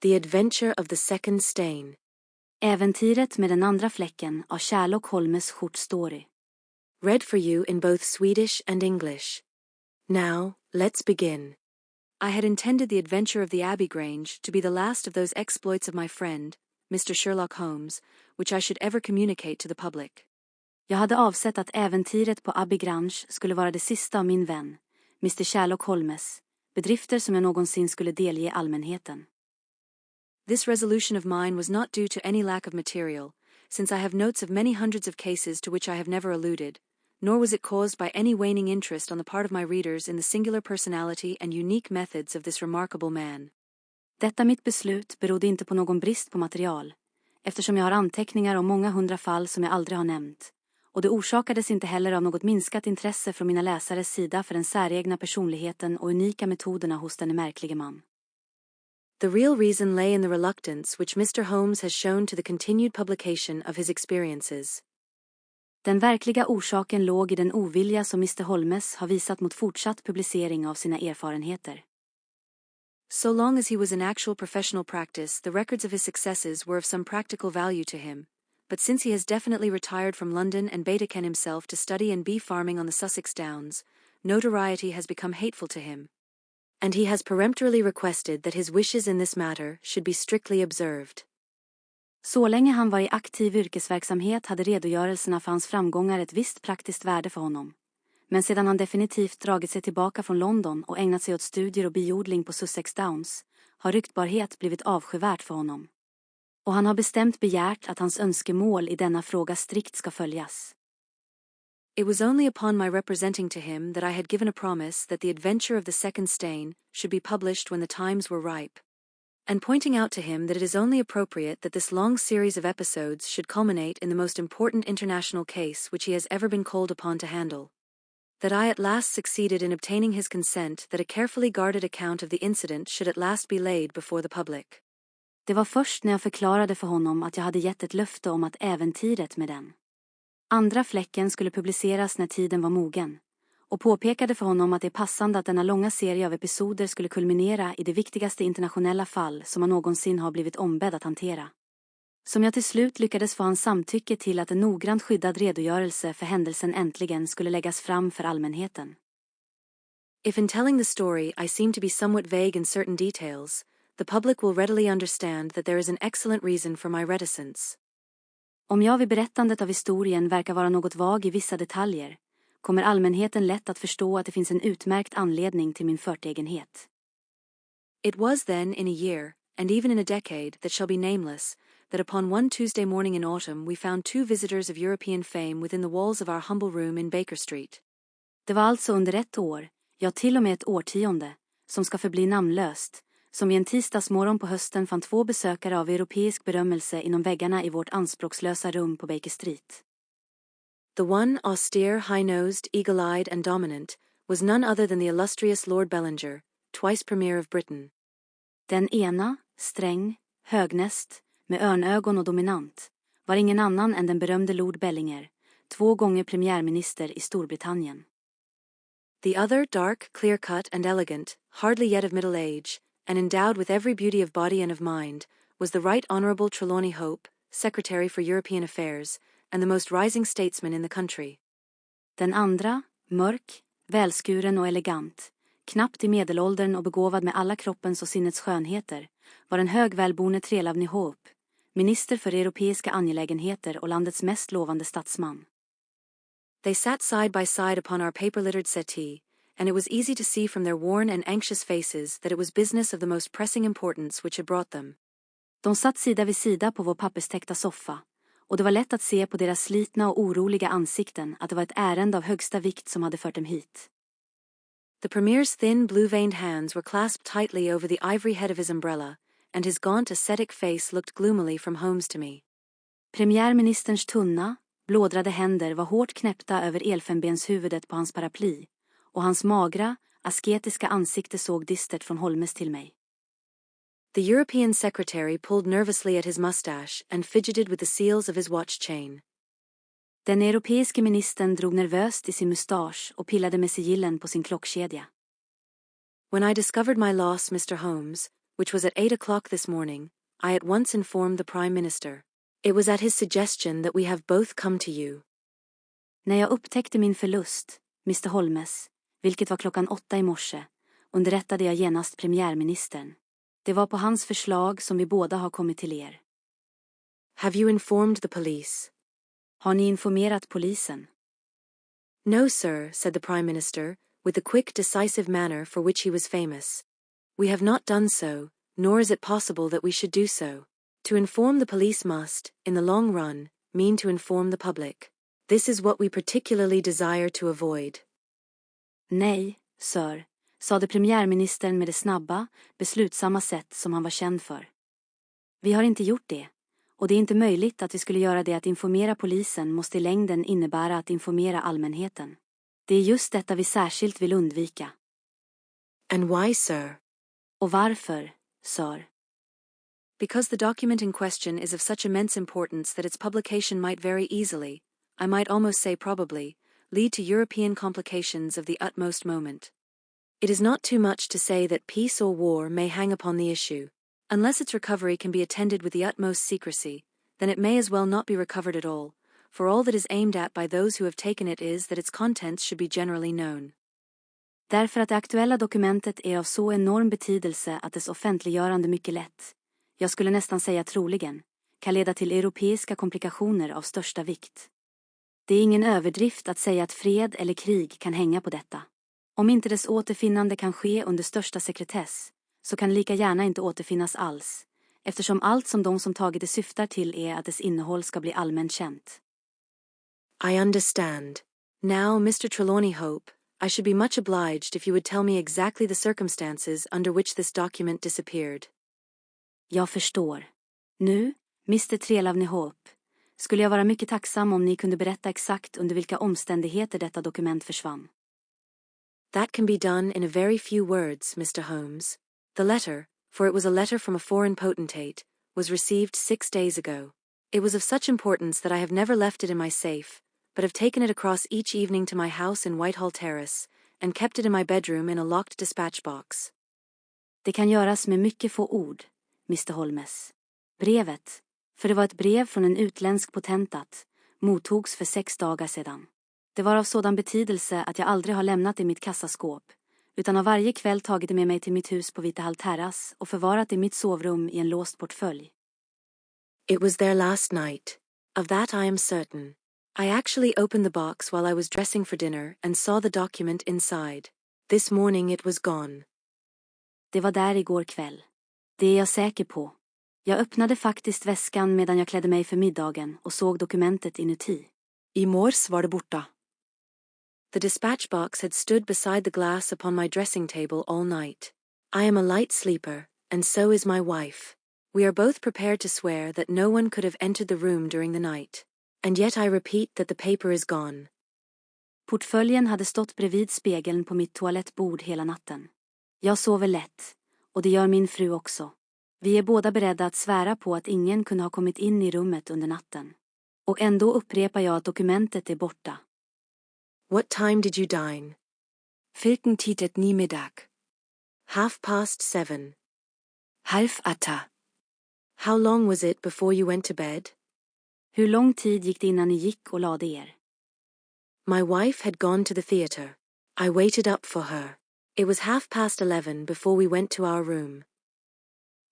The Adventure of the Second Stain. Äventyret med den andra fläcken av Sherlock Holmes short story. Read for you in both Swedish and English. Now, let's begin. I had intended The Adventure of the Abbey Grange to be the last of those exploits of my friend, Mr. Sherlock Holmes, which I should ever communicate to the public. Jag hade avsett att äventyret på Abbey Grange skulle vara det sista av min vän, Mr. Sherlock Holmes, bedrifter som jag någonsin skulle delge allmänheten. This resolution of mine was not due to any lack of material, since I have notes of many hundreds of cases to which I have never alluded, nor was it caused by any waning interest on the part of my readers in the singular personality and unique methods of this remarkable man. Detta mitt beslut berodde inte på någon brist på material, eftersom jag har anteckningar om många hundra fall som jag aldrig har nämnt, och det orsakades inte heller av något minskat intresse från mina läsares sida för den säregna personligheten och unika metoderna hos den märklige man. The real reason lay in the reluctance which Mr. Holmes has shown to the continued publication of his experiences. Den verkliga orsaken låg i den ovilja som Mr. Holmes har visat mot fortsatt publicering av sina erfarenheter. So long as he was in actual professional practice, the records of his successes were of some practical value to him, but since he has definitely retired from London and betaken himself to study and bee farming on the Sussex Downs, notoriety has become hateful to him, and he has peremptorily requested that his wishes in this matter should be strictly observed. Så länge han var i aktiv yrkesverksamhet hade redogörelserna för hans framgångar ett visst praktiskt värde för honom. Men sedan han definitivt dragit sig tillbaka från London och ägnat sig åt studier och biodling på Sussex Downs, har ryktbarhet blivit avskyvärt för honom. Och han har bestämt begärt att hans önskemål i denna fråga strikt ska följas. It was only upon my representing to him that I had given a promise that The Adventure of the Second Stain should be published when the times were ripe, and pointing out to him that it is only appropriate that this long series of episodes should culminate in the most important international case which he has ever been called upon to handle, that I at last succeeded in obtaining his consent that a carefully guarded account of the incident should at last be laid before the public. Det var först när jag förklarade för honom att jag hade gett ett löfte om att äventyret med den andra fläcken skulle publiceras när tiden var mogen, och påpekade för honom att det är passande att denna långa serie av episoder skulle kulminera i det viktigaste internationella fall som han någonsin har blivit ombedd att hantera. Som jag till slut lyckades få hans samtycke till att en noggrant skyddad redogörelse för händelsen äntligen skulle läggas fram för allmänheten. If in telling the story I seem to be somewhat vague in certain details, the public will readily understand that there is an excellent reason for my reticence. Om jag vid berättandet av historien verkar vara något vag i vissa detaljer, kommer allmänheten lätt att förstå att det finns en utmärkt anledning till min förtegenhet. It was then in a year, and even in a decade that shall be nameless, that upon one Tuesday morning in autumn we found two visitors of European fame within the walls of our humble room in Baker Street. Det var alltså under ett år, ja till och med ett årtionde, som ska förbli namnlöst, som vi en tisdagsmorgon på hösten fann två besökare av europeisk berömmelse inom väggarna i vårt anspråkslösa rum på Baker Street. The one, austere, high-nosed, eagle-eyed and dominant, was none other than the illustrious Lord Bellinger, twice Premier of Britain. Den ena, sträng, högnäst, med örnögon och dominant, var ingen annan än den berömde Lord Bellinger, 2 gånger premiärminister i Storbritannien. The other, dark, clear-cut and elegant, hardly yet of middle age, and endowed with every beauty of body and of mind, was the Right Honourable Trelawney Hope, Secretary for European Affairs, and the most rising statesman in the country. Den andra, mörk, välskuren och elegant, knappt i medelåldern och begåvad med alla kroppens och sinnets skönheter, var en högvälborne Trelawney Hope, minister för europeiska angelägenheter och landets mest lovande statsman. They sat side by side upon our paper-littered settee, and it was easy to see from their worn and anxious faces that it was business of the most pressing importance which had brought them. De satt sida vid sida på vår papperstäckta soffa, och det var lätt att se på deras slitna och oroliga ansikten att det var ett ärende av högsta vikt som hade fört dem hit. The Premier's thin, blue-veined hands were clasped tightly over the ivory head of his umbrella, and his gaunt, ascetic face looked gloomily from Holmes to me. Premiärministerns tunna, blådrade händer var hårt knäppta över elfenbenshuvudet på hans paraply, och hans magra, asketiska ansikte såg distert från Holmes till mig. The European secretary pulled nervously at his mustache and fidgeted with the seals of his watch chain. Den europeiske ministern drog nervöst i sin mustasch och pillade med sigillen på sin klockkedja. When I discovered my loss, Mr. Holmes, which was at 8 o'clock this morning, I at once informed the Prime Minister. It was at his suggestion that we have both come to you. När jag upptäckte min förlust, Mr. Holmes, vilket var 8:00 i morse, underrättade jag genast premiärministern. Det var på hans förslag som vi båda har kommit till er. Have you informed the police? Har ni informerat polisen? No, sir, said the Prime Minister, with the quick, decisive manner for which he was famous. We have not done so, nor is it possible that we should do so. To inform the police must, in the long run, mean to inform the public. This is what we particularly desire to avoid. Nej, sir, sade premiärministern med det snabba, beslutsamma sätt som han var känd för. Vi har inte gjort det, och det är inte möjligt att vi skulle göra det. Att informera polisen måste i längden innebära att informera allmänheten. Det är just detta vi särskilt vill undvika. And why, sir? Och varför, sir? Because the document in question is of such immense importance that its publication might very easily, I might almost say probably, lead to European complications of the utmost moment. It is not too much to say that peace or war may hang upon the issue. Unless its recovery can be attended with the utmost secrecy, then it may as well not be recovered at all that is aimed at by those who have taken it is that its contents should be generally known. Därför att det aktuella dokumentet är av så enorm betydelse att dess offentliggörande mycket lätt, jag skulle nästan säga troligen, kan leda till europeiska komplikationer av största vikt. Det är ingen överdrift att säga att fred eller krig kan hänga på detta. Om inte dess återfinnande kan ske under största sekretess, så kan det lika gärna inte återfinnas alls, eftersom allt som de som tagit det syftar till är att dess innehåll ska bli allmänt känt. I understand. Now, Mr. Trelawney Hope, I should be much obliged if you would tell me exactly the circumstances under which this document disappeared. Jag förstår. Nu, Mr. Trelawney Hope, skulle jag vara mycket tacksam om ni kunde berätta exakt under vilka omständigheter detta dokument försvann. That can be done in a very few words, Mr. Holmes. The letter, for it was a letter from a foreign potentate, was received 6 days ago. It was of such importance that I have never left it in my safe, but have taken it across each evening to my house in Whitehall Terrace, and kept it in my bedroom in a locked dispatch box. Det kan göras med mycket få ord, Mr. Holmes. Brevet, för det var ett brev från en utländsk potentat, mottogs för 6 dagar sedan. Det var av sådan betydelse att jag aldrig har lämnat det i mitt kassaskåp, utan har varje kväll tagit det med mig till mitt hus på Whitehall Terrace och förvarat det i mitt sovrum i en låst portfölj. It was there last night. Of that I am certain. I actually opened the box while I was dressing for dinner and saw the document inside. This morning it was gone. Det var där igår kväll. Det är jag säker på. Jag öppnade faktiskt väskan medan jag klädde mig för middagen och såg dokumentet inuti. I mors var det borta. The dispatch box had stood beside the glass upon my dressing table all night. I am a light sleeper, and so is my wife. We are both prepared to swear that no one could have entered the room during the night. And yet I repeat that the paper is gone. Portföljen hade stått bredvid spegeln på mitt toalettbord hela natten. Jag sover lätt, och det gör min fru också. Vi är båda beredda att svära på att ingen kunde ha kommit in i rummet under natten. Och ändå upprepar jag att dokumentet är borta. What time did you dine? Vilken tid ett ni middag? 7:30. 7:30. How long was it before you went to bed? Hur lång tid gick det innan ni gick och lade er? My wife had gone to the theatre. I waited up for her. It was 11:30 before we went to our room.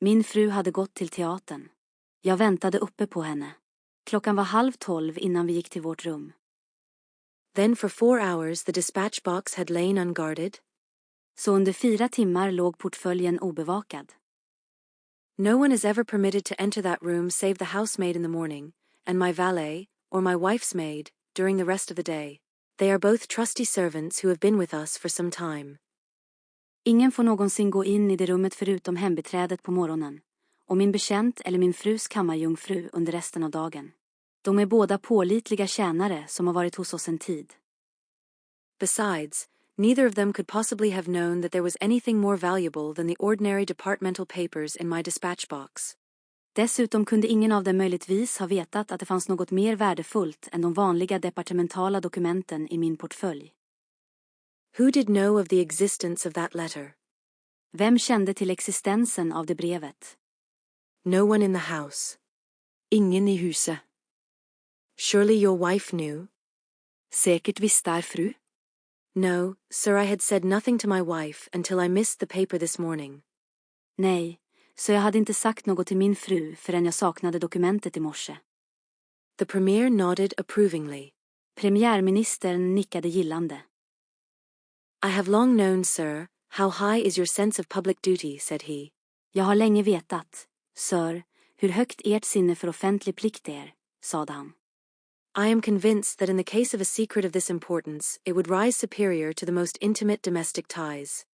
Min fru hade gått till teatern. Jag väntade uppe på henne. Klockan var 11:30 innan vi gick till vårt rum. Then for 4 hours the dispatch box had lain unguarded. Så under 4 timmar låg portföljen obevakad. No one is ever permitted to enter that room save the housemaid in the morning, and my valet, or my wife's maid, during the rest of the day. They are both trusty servants who have been with us for some time. Ingen får någonsin gå in i det rummet förutom hembiträdet på morgonen, och min bekänt eller min frus kammarjungfru under resten av dagen. De är båda pålitliga tjänare som har varit hos oss en tid. Besides, neither of them could possibly have known that there was anything more valuable than the ordinary departmental papers in my dispatch box. Dessutom kunde ingen av dem möjligtvis ha vetat att det fanns något mer värdefullt än de vanliga departementala dokumenten i min portfölj. Who did know of the existence of that letter? Vem kände till existensen av det brevet? No one in the house. Ingen i huset. Surely your wife knew. Säkert visste er fru. No, sir, I had said nothing to my wife until I missed the paper this morning. Nej, så jag hade inte sagt något till min fru förrän jag saknade dokumentet i morse. The premier nodded approvingly. Premiärministern nickade gillande. I have long known, sir, how high is your sense of public duty, said he. Jag har länge vetat, sir, hur högt ert sinne för offentlig plikt är, sade han. I am convinced that in the case of a secret of this importance, it would rise superior to the most intimate domestic ties.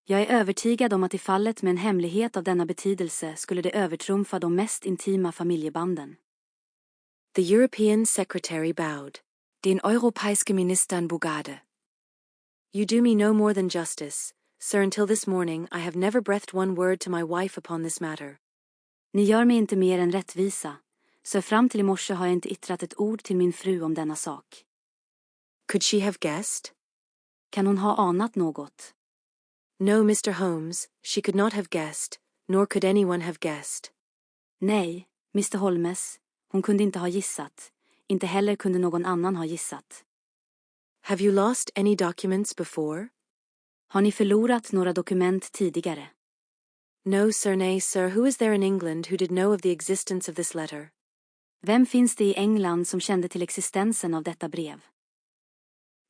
Jag är övertygad om att i fallet med en hemlighet av denna betydelse skulle det övertrumfa de mest intima familjebanden. The European secretary bowed. Den europeiske ministern bugade. You do me no more than justice, sir. Until this morning I have never breathed one word to my wife upon this matter. Ni gör mig inte mer än rättvisa, så fram till i morse har jag inte yttrat ett ord till min fru om denna sak. Could she have guessed? Kan hon ha anat något? No, Mr. Holmes, she could not have guessed, nor could anyone have guessed. Nej, Mr. Holmes, hon kunde inte ha gissat. Inte heller kunde någon annan ha gissat. Have you lost any documents before? Har ni förlorat några dokument tidigare? No, sir, nay, sir. Who is there in England who did know of the existence of this letter? Vem finns det i England som kände till existensen av detta brev?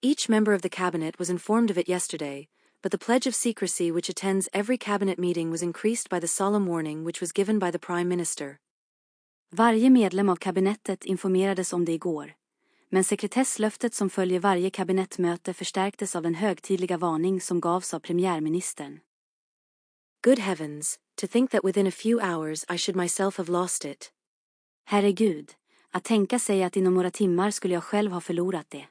Each member of the cabinet was informed of it yesterday, but the pledge of secrecy which attends every cabinet meeting was increased by the solemn warning which was given by the Prime Minister. Varje medlem av kabinettet informerades om det igår, men sekretesslöftet som följer varje kabinettmöte förstärktes av den högtidliga varning som gavs av premiärministern. Good heavens, to think that within a few hours I should myself have lost it. Herregud, att tänka sig att inom några timmar skulle jag själv ha förlorat det.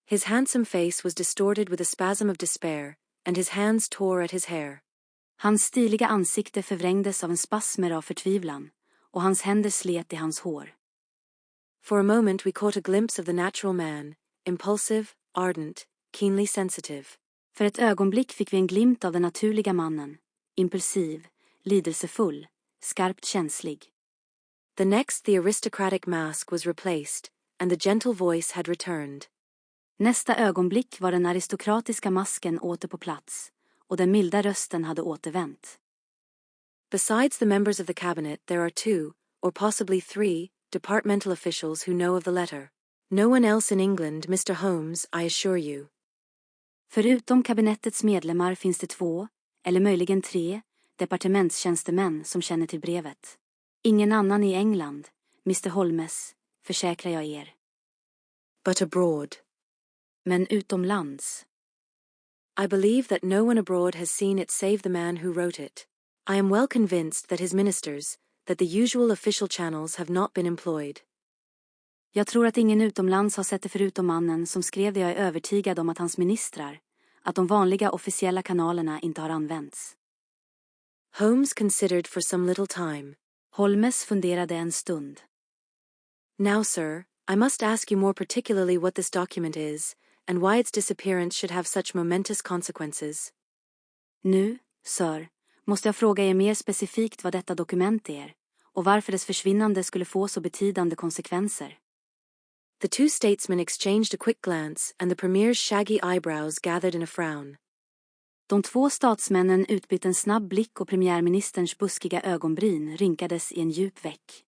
His handsome face was distorted with a spasm of despair, and his hands tore at his hair. Hans stiliga ansikte förvrängdes av en spasmer av förtvivlan, och hans händer slet i hans hår. For a moment we caught a glimpse of the natural man, impulsive, ardent, keenly sensitive. För ett ögonblick fick vi en glimt av den naturliga mannen, impulsiv, lidelsefull, skarpt känslig. The next the aristocratic mask was replaced, and the gentle voice had returned. Nästa ögonblick var den aristokratiska masken åter på plats, och den milda rösten hade återvänt. Besides the members of the cabinet there are 2, or possibly 3, departmental officials who know of the letter. No one else in England, Mr. Holmes, I assure you. Förutom kabinettets medlemmar finns det 2, eller möjligen 3, departementstjänstemän som känner till brevet. Ingen annan i England, Mr. Holmes, försäkrar jag er. But abroad. Men utomlands. I believe that no one abroad has seen it save the man who wrote it. I am well convinced that his ministers, that the usual official channels have not been employed. Jag tror att ingen utomlands har sett det förutom mannen som skrev det. Jag är övertygad om att hans ministrar, att de vanliga officiella kanalerna inte har använts. Holmes considered for some little time. Holmes funderade en stund. Now, sir, I must ask you more particularly what this document is, and why its disappearance should have such momentous consequences. Nu, sir, måste jag fråga er mer specifikt vad detta dokument är, och varför dess försvinnande skulle få så betydande konsekvenser. The 2 statesmen exchanged a quick glance, and the premier's shaggy eyebrows gathered in a frown. De 2 statsmännen utbytte en snabb blick och premiärministerns buskiga ögonbryn rynkades i en djup veck.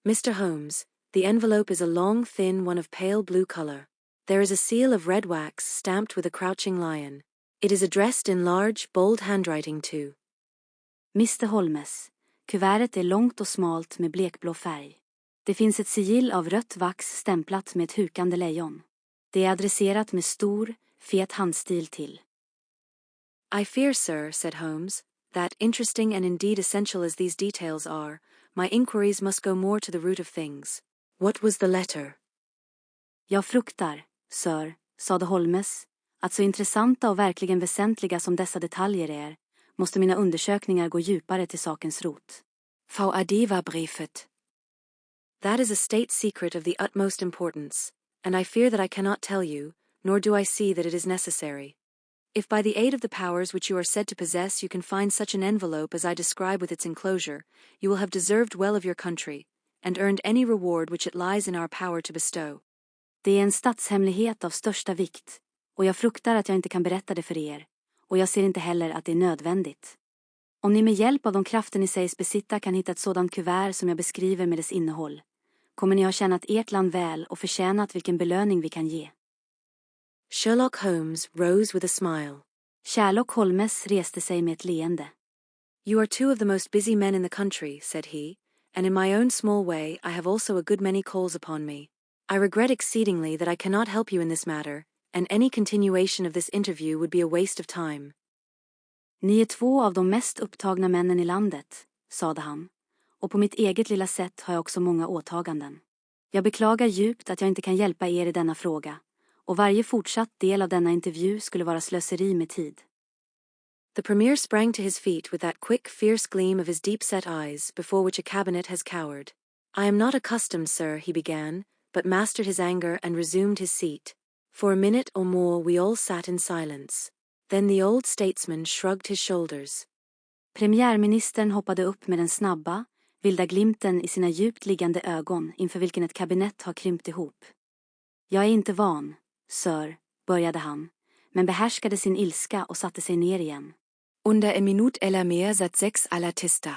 Mr. Holmes, the envelope is a long, thin one of pale blue color. There is a seal of red wax stamped with a crouching lion. It is addressed in large, bold handwriting too. Mr. Holmes, kuvertet är långt och smalt med blekblå färg. Det finns ett sigill av rött vax stämplat med ett hukande lejon. Det är adresserat med stor, fet handstil till. I fear, sir, said Holmes, that, interesting and indeed essential as these details are, my inquiries must go more to the root of things. What was the letter? Jag fruktar, sir, sade Holmes, att så intressanta och verkligen väsentliga som dessa detaljer är, måste mina undersökningar gå djupare till sakens rot. Vad var brevet? That is a state secret of the utmost importance, and I fear that I cannot tell you, nor do I see that it is necessary. If by the aid of the powers which you are said to possess you can find such an envelope as I describe with its enclosure, you will have deserved well of your country, and earned any reward which it lies in our power to bestow. Det är en statshemlighet av största vikt, och jag fruktar att jag inte kan berätta det för er, och jag ser inte heller att det är nödvändigt. Om ni med hjälp av de krafter ni sägs besitta kan hitta ett sådant kuvert som jag beskriver med dess innehåll, kommer ni ha tjänat ert land väl och förtjänat vilken belöning vi kan ge. Sherlock Holmes rose with a smile. Sherlock Holmes reste sig med ett leende. You are two of the most busy men in the country, said he, and in my own small way I have also a good many calls upon me. I regret exceedingly that I cannot help you in this matter, and any continuation of this interview would be a waste of time. Ni är två av de mest upptagna männen i landet, sade han, och på mitt eget lilla sätt har jag också många åtaganden. Jag beklagar djupt att jag inte kan hjälpa er i denna fråga, och varje fortsatt del av denna intervju skulle vara slöseri med tid. The premier sprang to his feet with that quick, fierce gleam of his deep-set eyes before which a cabinet has cowered. I am not accustomed, sir, he began, but mastered his anger and resumed his seat. For a minute or more we all sat in silence. Then the old statesman shrugged his shoulders. Premiärministern hoppade upp med den snabba, vilda glimten i sina djupt liggande ögon inför vilken ett kabinett har krympt ihop. Jag är inte van, sir, började han, men behärskade sin ilska och satte sig ner igen. Under en minut eller mer satt sex alla tysta.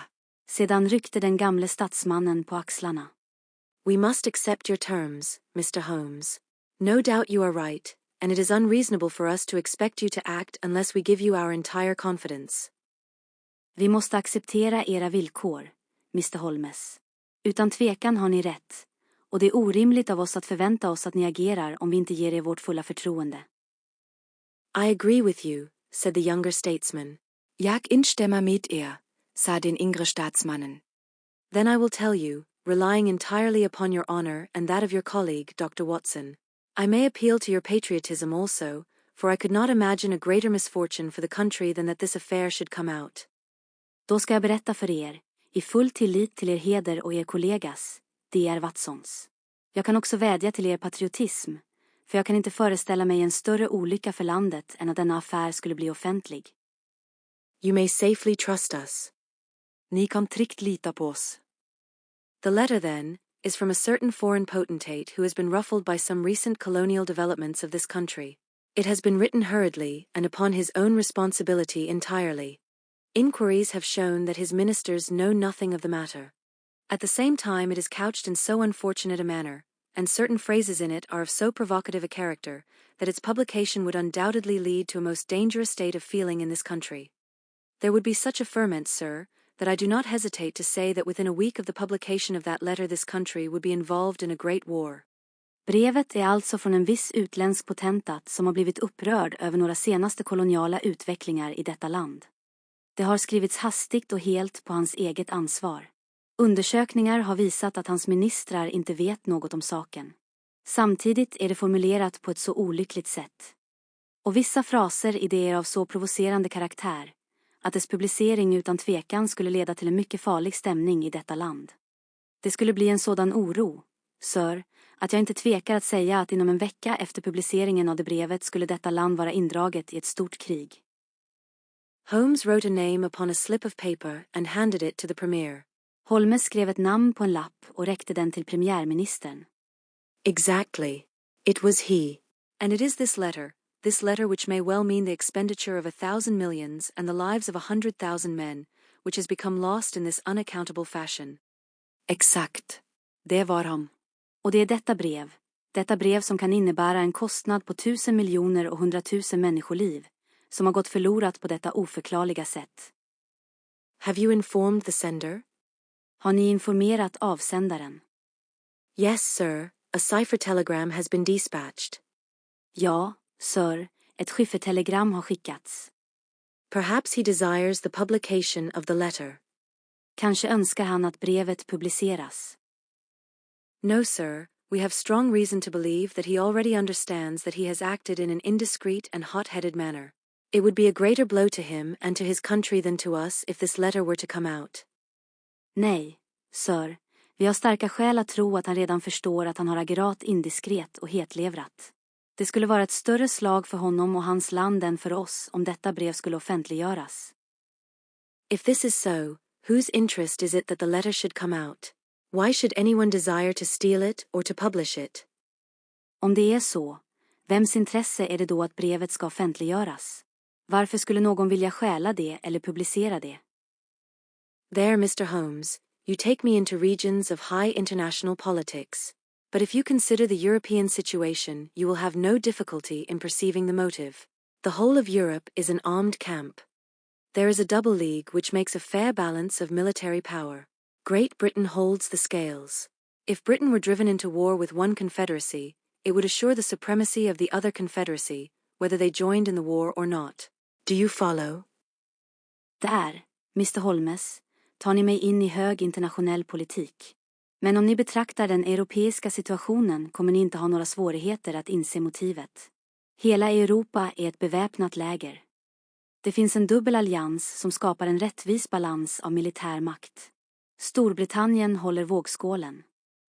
Sedan ryckte den gamle statsmannen på axlarna. We must accept your terms, Mr. Holmes. No doubt you are right, and it is unreasonable for us to expect you to act unless we give you our entire confidence. Vi måste acceptera era villkor, Mr. Holmes. Utan tvekan har ni rätt, och det är orimligt av oss att förvänta oss att ni agerar om vi inte ger er vårt fulla förtroende. I agree with you, said the younger statesman. Jag instämmer med er, sa den yngre statsmannen. Then I will tell you, relying entirely upon your honor and that of your colleague, Dr. Watson. I may appeal to your patriotism also, for I could not imagine a greater misfortune for the country than that this affair should come out. Då ska jag berätta för er, i full tillit till er heder och er kollegas, Dr. Watsons. Jag kan också vädja till er patriotism, för jag kan inte föreställa mig en större olycka för landet än att denna affär skulle bli offentlig. You may safely trust us. Ni kan tryggt lita på oss. The letter, then, is from a certain foreign potentate who has been ruffled by some recent colonial developments of this country. It has been written hurriedly and upon his own responsibility entirely. Inquiries have shown that his ministers know nothing of the matter. At the same time it is couched in so unfortunate a manner, and certain phrases in it are of so provocative a character, that its publication would undoubtedly lead to a most dangerous state of feeling in this country. There would be such a ferment, sir, that I do not hesitate to say that within a week of the publication of that letter this country would be involved in a great war. Brevet är alltså från en viss utländsk potentat som har blivit upprörd över några senaste koloniala utvecklingar i detta land. Det har skrivits hastigt och helt på hans eget ansvar. Undersökningar har visat att hans ministrar inte vet något om saken. Samtidigt är det formulerat på ett så olyckligt sätt. Och vissa fraser i det är av så provocerande karaktär att dess publicering utan tvekan skulle leda till en mycket farlig stämning i detta land. Det skulle bli en sådan oro, sir, att jag inte tvekar att säga att inom en vecka efter publiceringen av det brevet skulle detta land vara indraget i ett stort krig. Holmes wrote a name upon a slip of paper and handed it to the premier. Holmes skrev ett namn på en lapp och räckte den till premiärministern. Exactly. It was he. And it is this letter which may well mean the expenditure of 1,000 millions and the lives of 100,000 men, which has become lost in this unaccountable fashion. Exakt. Det var han. Och det är detta brev som kan innebära en kostnad på 1,000 miljoner och 100,000 människoliv, som har gått förlorat på detta oförklarliga sätt. Have you informed the sender? Har ni informerat avsändaren? Yes, sir. A cipher telegram has been dispatched. Ja, sir. Ett skiffertelegram har skickats. Perhaps he desires the publication of the letter. Kanske önskar han att brevet publiceras. No, sir. We have strong reason to believe that he already understands that he has acted in an indiscreet and hot-headed manner. It would be a greater blow to him and to his country than to us if this letter were to come out. Nej, sir. Vi har starka skäl att tro att han redan förstår att han har agerat indiskret och hetlevrat. Det skulle vara ett större slag för honom och hans land än för oss om detta brev skulle offentliggöras. If this is so, whose interest is it that the letter should come out? Why should anyone desire to steal it or to publish it? Om det är så, vems intresse är det då att brevet ska offentliggöras? Varför skulle någon vilja stjäla det eller publicera det? There, Mr. Holmes, you take me into regions of high international politics. But if you consider the European situation, you will have no difficulty in perceiving the motive. The whole of Europe is an armed camp. There is a double league which makes a fair balance of military power. Great Britain holds the scales. If Britain were driven into war with one confederacy, it would assure the supremacy of the other confederacy, whether they joined in the war or not. Do you follow? Där, Mr. Holmes, tar ni mig in i hög internationell politik. Men om ni betraktar den europeiska situationen kommer ni inte ha några svårigheter att inse motivet. Hela Europa är ett beväpnat läger. Det finns en dubbel allians som skapar en rättvis balans av militär makt. Storbritannien håller vågskålen.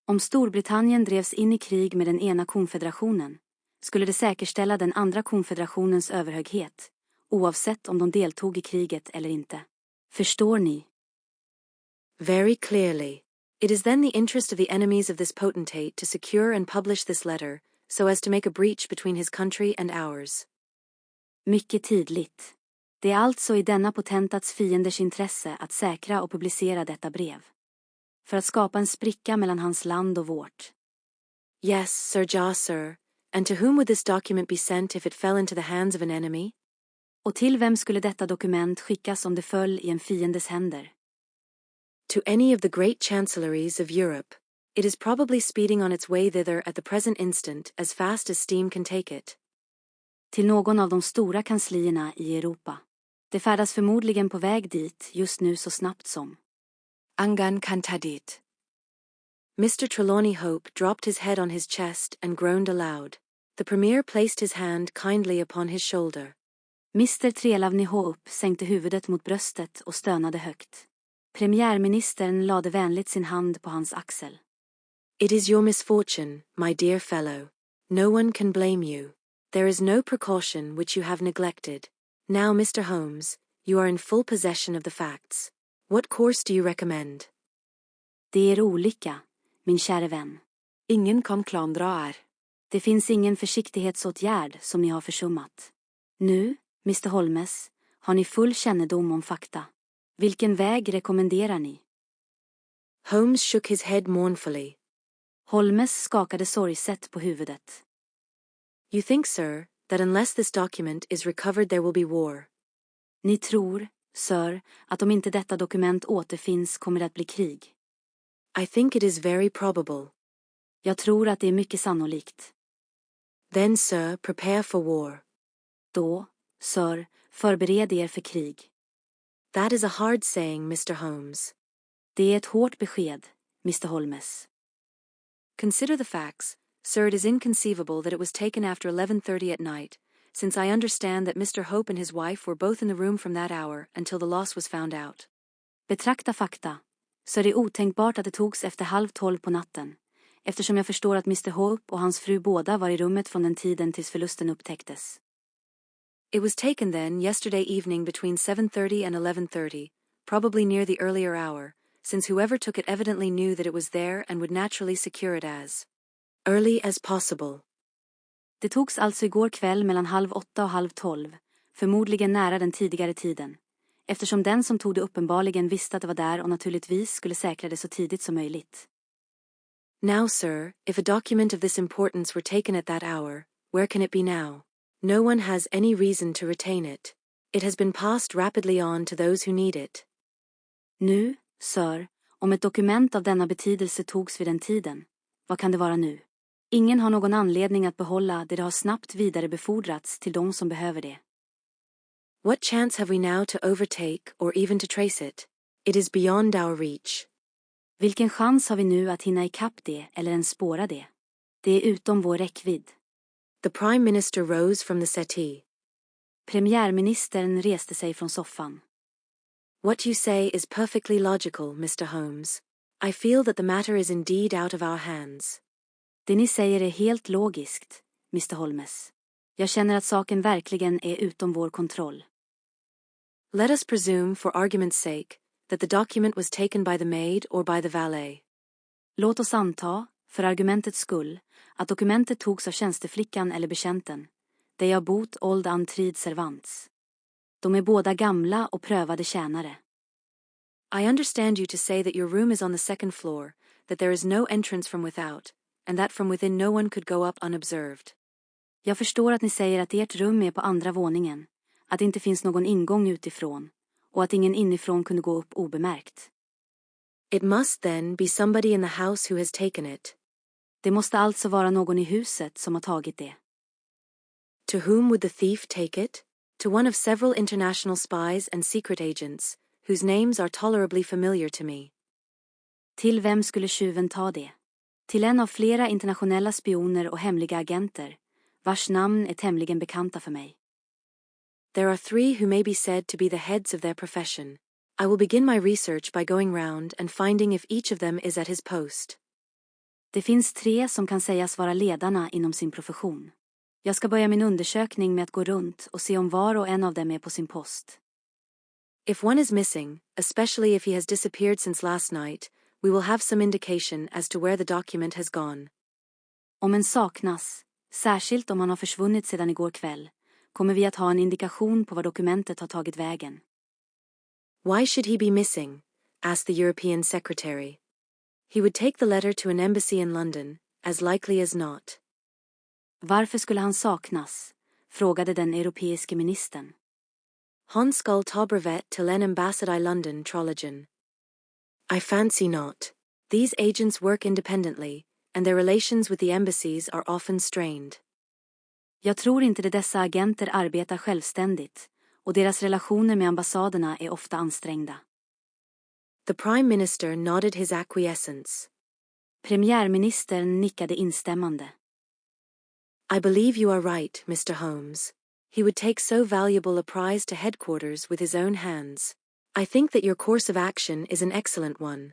Om Storbritannien drevs in i krig med den ena konfederationen, skulle det säkerställa den andra konfederationens överhöghet, oavsett om de deltog i kriget eller inte. Förstår ni? Very clearly. It is then the interest of the enemies of this potentate to secure and publish this letter, so as to make a breach between his country and ours. Mycket tydligt. Det är alltså i denna potentats fienders intresse att säkra och publicera detta brev. För att skapa en spricka mellan hans land och vårt. Yes, Sir Ja, sir. And to whom would this document be sent if it fell into the hands of an enemy? Och till vem skulle detta dokument skickas om det föll i en fiendes händer? To any of the great chancelleries of Europe. It is probably speeding on its way thither at the present instant as fast as steam can take it. Till någon av de stora kanslierna i Europa. Det färdas förmodligen på väg dit just nu så snabbt som. Angan kan ta dit. Mr. Trelawney Hope dropped his head on his chest and groaned aloud. The Premier placed his hand kindly upon his shoulder. Mr. Trelawney Hope sänkte huvudet mot bröstet och stönade högt. Premiärministern lade vänligt sin hand på hans axel. It is your misfortune, my dear fellow. No one can blame you. There is no precaution which you have neglected. Now, Mr. Holmes, you are in full possession of the facts. What course do you recommend? Det är olycka, min käre vän. Ingen kan klandra er. Det finns ingen försiktighetsåtgärd som ni har försummat. Nu, Mr. Holmes, har ni full kännedom om fakta. Vilken väg rekommenderar ni? Holmes shook his head mournfully. Holmes skakade sorgset på huvudet. You think, sir, that unless this document is recovered there will be war. Ni tror, sir, att om inte detta dokument återfinns kommer det att bli krig. I think it is very probable. Jag tror att det är mycket sannolikt. Then, sir, prepare for war. Då, sir, förbered er för krig. That is a hard saying, Mr. Holmes. Det är ett hårt besked, Mr. Holmes. Consider the facts, sir. It is inconceivable that it was taken after 11:30 at night, since I understand that Mr. Hope and his wife were both in the room from that hour until the loss was found out. Betrakta fakta, så det är otänkbart att det togs efter 11:30 på natten, eftersom jag förstår att Mr. Hope och hans fru båda var i rummet från den tiden tills förlusten upptäcktes. It was taken then yesterday evening between 7:30 and 11:30, probably near the earlier hour, since whoever took it evidently knew that it was there and would naturally secure it as early as possible. Det togs alltså igår kväll mellan 7:30 och 11:30, förmodligen nära den tidigare tiden, eftersom den som tog det uppenbarligen visste att det var där och naturligtvis skulle säkra det så tidigt som möjligt. Now, sir, if a document of this importance were taken at that hour, where can it be now? No one has any reason to retain it. It has been passed rapidly on to those who need it. Nu, sir, om ett dokument av denna betydelse togs vid den tiden, vad kan det vara nu? Ingen har någon anledning att behålla det har snabbt vidare befordrats till de som behöver det. What chance have we now to overtake or even to trace it? It is beyond our reach. Vilken chans har vi nu att hinna ikapp det eller ens spåra det? Det är utom vår räckvidd. The Prime Minister rose from the settee. Premiärministern reste sig från soffan. What you say is perfectly logical, Mr. Holmes. I feel that the matter is indeed out of our hands. Det ni säger är helt logiskt, Mr. Holmes. Jag känner att saken verkligen är utom vår kontroll. Let us presume, for argument's sake, that the document was taken by the maid or by the valet. Låt oss anta, för argumentets skull, att dokumentet togs av tjänsteflickan eller betjänten. De har bot old antrid servants. De är båda gamla och prövade tjänare. I understand you to say that your room is on the second floor, that there is no entrance from without, and that from within no one could go up unobserved. Jag förstår att ni säger att ert rum är på andra våningen, att det inte finns någon ingång utifrån, och att ingen inifrån kunde gå upp obemärkt. It must then be somebody in the house who has taken it. Det måste alltså vara någon i huset som har tagit det. To whom would the thief take it? To one of several international spies and secret agents, whose names are tolerably familiar to me. Till vem skulle tjuven ta det? Till en av flera internationella spioner och hemliga agenter, vars namn är tämligen bekanta för mig. There are 3 who may be said to be the heads of their profession. I will begin my research by going round and finding if each of them is at his post. Det finns 3 som kan sägas vara ledarna inom sin profession. Jag ska börja min undersökning med att gå runt och se om var och en av dem är på sin post. If one is missing, especially if he has disappeared since last night, we will have some indication as to where the document has gone. Om en saknas, särskilt om han har försvunnit sedan igår kväll, kommer vi att ha en indikation på var dokumentet har tagit vägen. Why should he be missing? Asked the European secretary. He would take the letter to an embassy in London, as likely as not. Varför skulle han saknas? Frågade den europeiske ministern. Han skall ta brevet till en ambassad I London troligen. I fancy not. These agents work independently, and their relations with the embassies are often strained. Jag tror inte att dessa agenter arbetar självständigt, och deras relationer med ambassaderna är ofta ansträngda. The Prime Minister nodded his acquiescence. Premiärministern nickade instämmande. I believe you are right, Mr. Holmes. He would take so valuable a prize to headquarters with his own hands. I think that your course of action is an excellent one.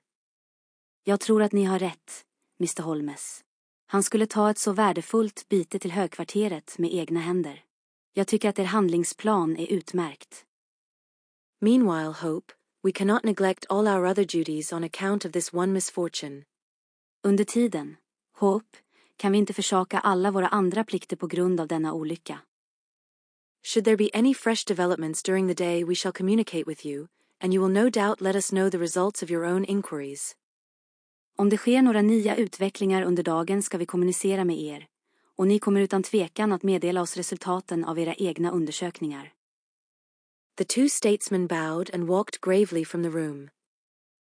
Jag tror att ni har rätt, Mr. Holmes. Han skulle ta ett så värdefullt byte till högkvarteret med egna händer. Jag tycker att er handlingsplan är utmärkt. Meanwhile, Hope, we cannot neglect all our other duties on account of this one misfortune. Under tiden, Hope, kan vi inte försaka alla våra andra plikter på grund av denna olycka. Should there be any fresh developments during the day, we shall communicate with you, and you will no doubt let us know the results of your own inquiries. Om det sker några nya utvecklingar under dagen ska vi kommunicera med er, och ni kommer utan tvekan att meddela oss resultaten av era egna undersökningar. The 2 statesmen bowed and walked gravely from the room.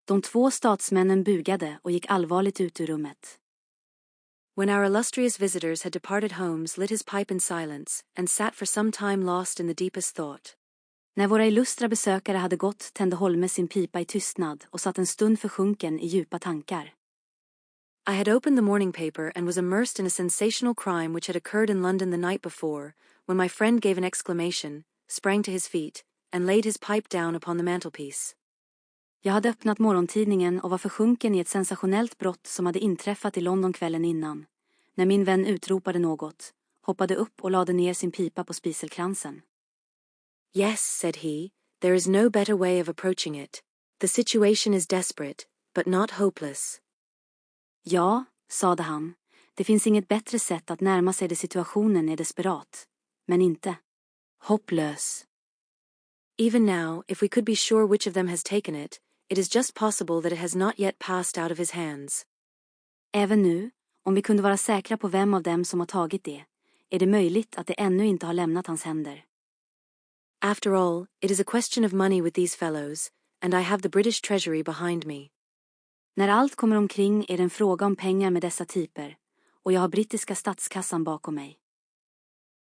De 2 statsmännen bugade och gick allvarligt ut ur rummet. When our illustrious visitors had departed, Holmes lit his pipe in silence, and sat for some time lost in the deepest thought. När våra illustra besökare hade gått tände Holmes sin pipa i tystnad och satt en stund försjunken i djupa tankar. I had opened the morning paper and was immersed in a sensational crime which had occurred in London the night before, when my friend gave an exclamation, sprang to his feet, and laid his pipe down upon the mantelpiece. Jag hade öppnat morgontidningen och var försjunken i ett sensationellt brott som hade inträffat i London kvällen innan, när min vän utropade något, hoppade upp och lade ner sin pipa på spiselkransen. Yes, said he, there is no better way of approaching it. The situation is desperate, but not hopeless. Ja, sade han, det finns inget bättre sätt att närma sig det. Situationen är desperat, men inte hopplös. Even now, if we could be sure which of them has taken it, it is just possible that it has not yet passed out of his hands. Även nu, om vi kunde vara säkra på vem av dem som har tagit det, är det möjligt att det ännu inte har lämnat hans händer. After all, it is a question of money with these fellows, and I have the British Treasury behind me. När allt kommer omkring är det en fråga om pengar med dessa typer, och jag har brittiska statskassan bakom mig.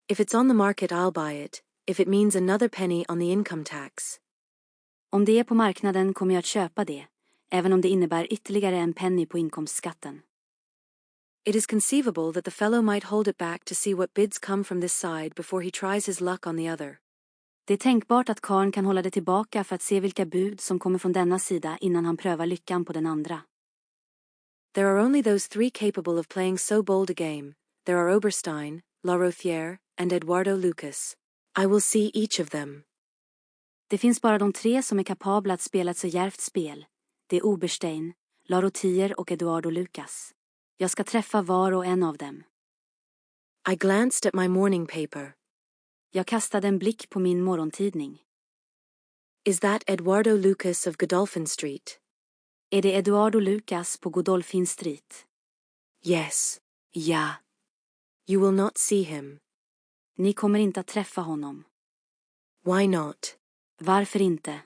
If it's on the market, I'll buy it, if it means another penny on the income tax. Om det är på marknaden kommer jag att köpa det, även om det innebär ytterligare en penny på inkomstskatten. It is conceivable that the fellow might hold it back to see what bids come from this side before he tries his luck on the other. Det är tänkbart att karln kan hålla det tillbaka för att se vilka bud som kommer från denna sida innan han prövar lyckan på den andra. There are only those 3 capable of playing so bold a game. There are Oberstein, La Rothière, and Eduardo Lucas. I will see each of them. Det finns bara de tre som är kapabla att spela ett så djärvt spel. Det är Oberstein, La Rothière och Eduardo Lucas. Jag ska träffa var och en av dem. I glanced at my morning paper. Jag kastade en blick på min morgontidning. Is that Eduardo Lucas of Godolphin Street? Är det Eduardo Lucas på Godolphin Street? Yes. Ja. You will not see him. Ni kommer inte att träffa honom. Why not? Varför inte?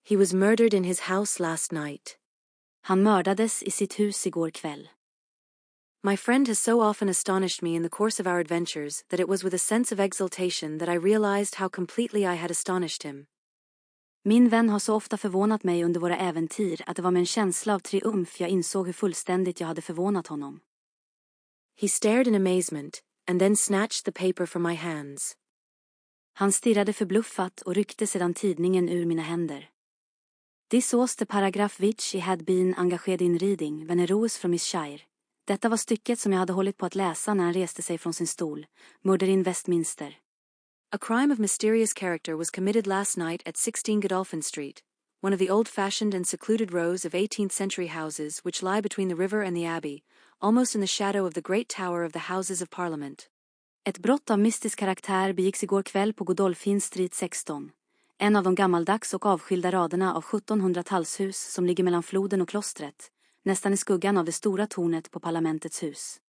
He was murdered in his house last night. Han mördades i sitt hus igår kväll. My friend has so often astonished me in the course of our adventures that it was with a sense of exultation that I realized how completely I had astonished him. Min vän har så ofta förvånat mig under våra äventyr att det var med en känsla av triumf jag insåg hur fullständigt jag hade förvånat honom. He stared in amazement, and then snatched the paper from my hands. Han stirrade förbluffat och ryckte sedan tidningen ur mina händer. This was the paragraph which he had been engaged in reading when he rose from his chair. Detta var stycket som jag hade hållit på att läsa när han reste sig från sin stol. Murder in Westminster. A crime of mysterious character was committed last night at 16 Godolphin Street, one of the old-fashioned and secluded rows of 18th-century houses which lie between the river and the abbey, almost in the shadow of the great tower of the Houses of Parliament. Ett brott av mystisk karaktär begicks igår kväll på Godolphin Street 16. En av de gammaldags och avskilda raderna av 1700-talshus som ligger mellan floden och klostret, nästan i skuggan av det stora tornet på parlamentets hus.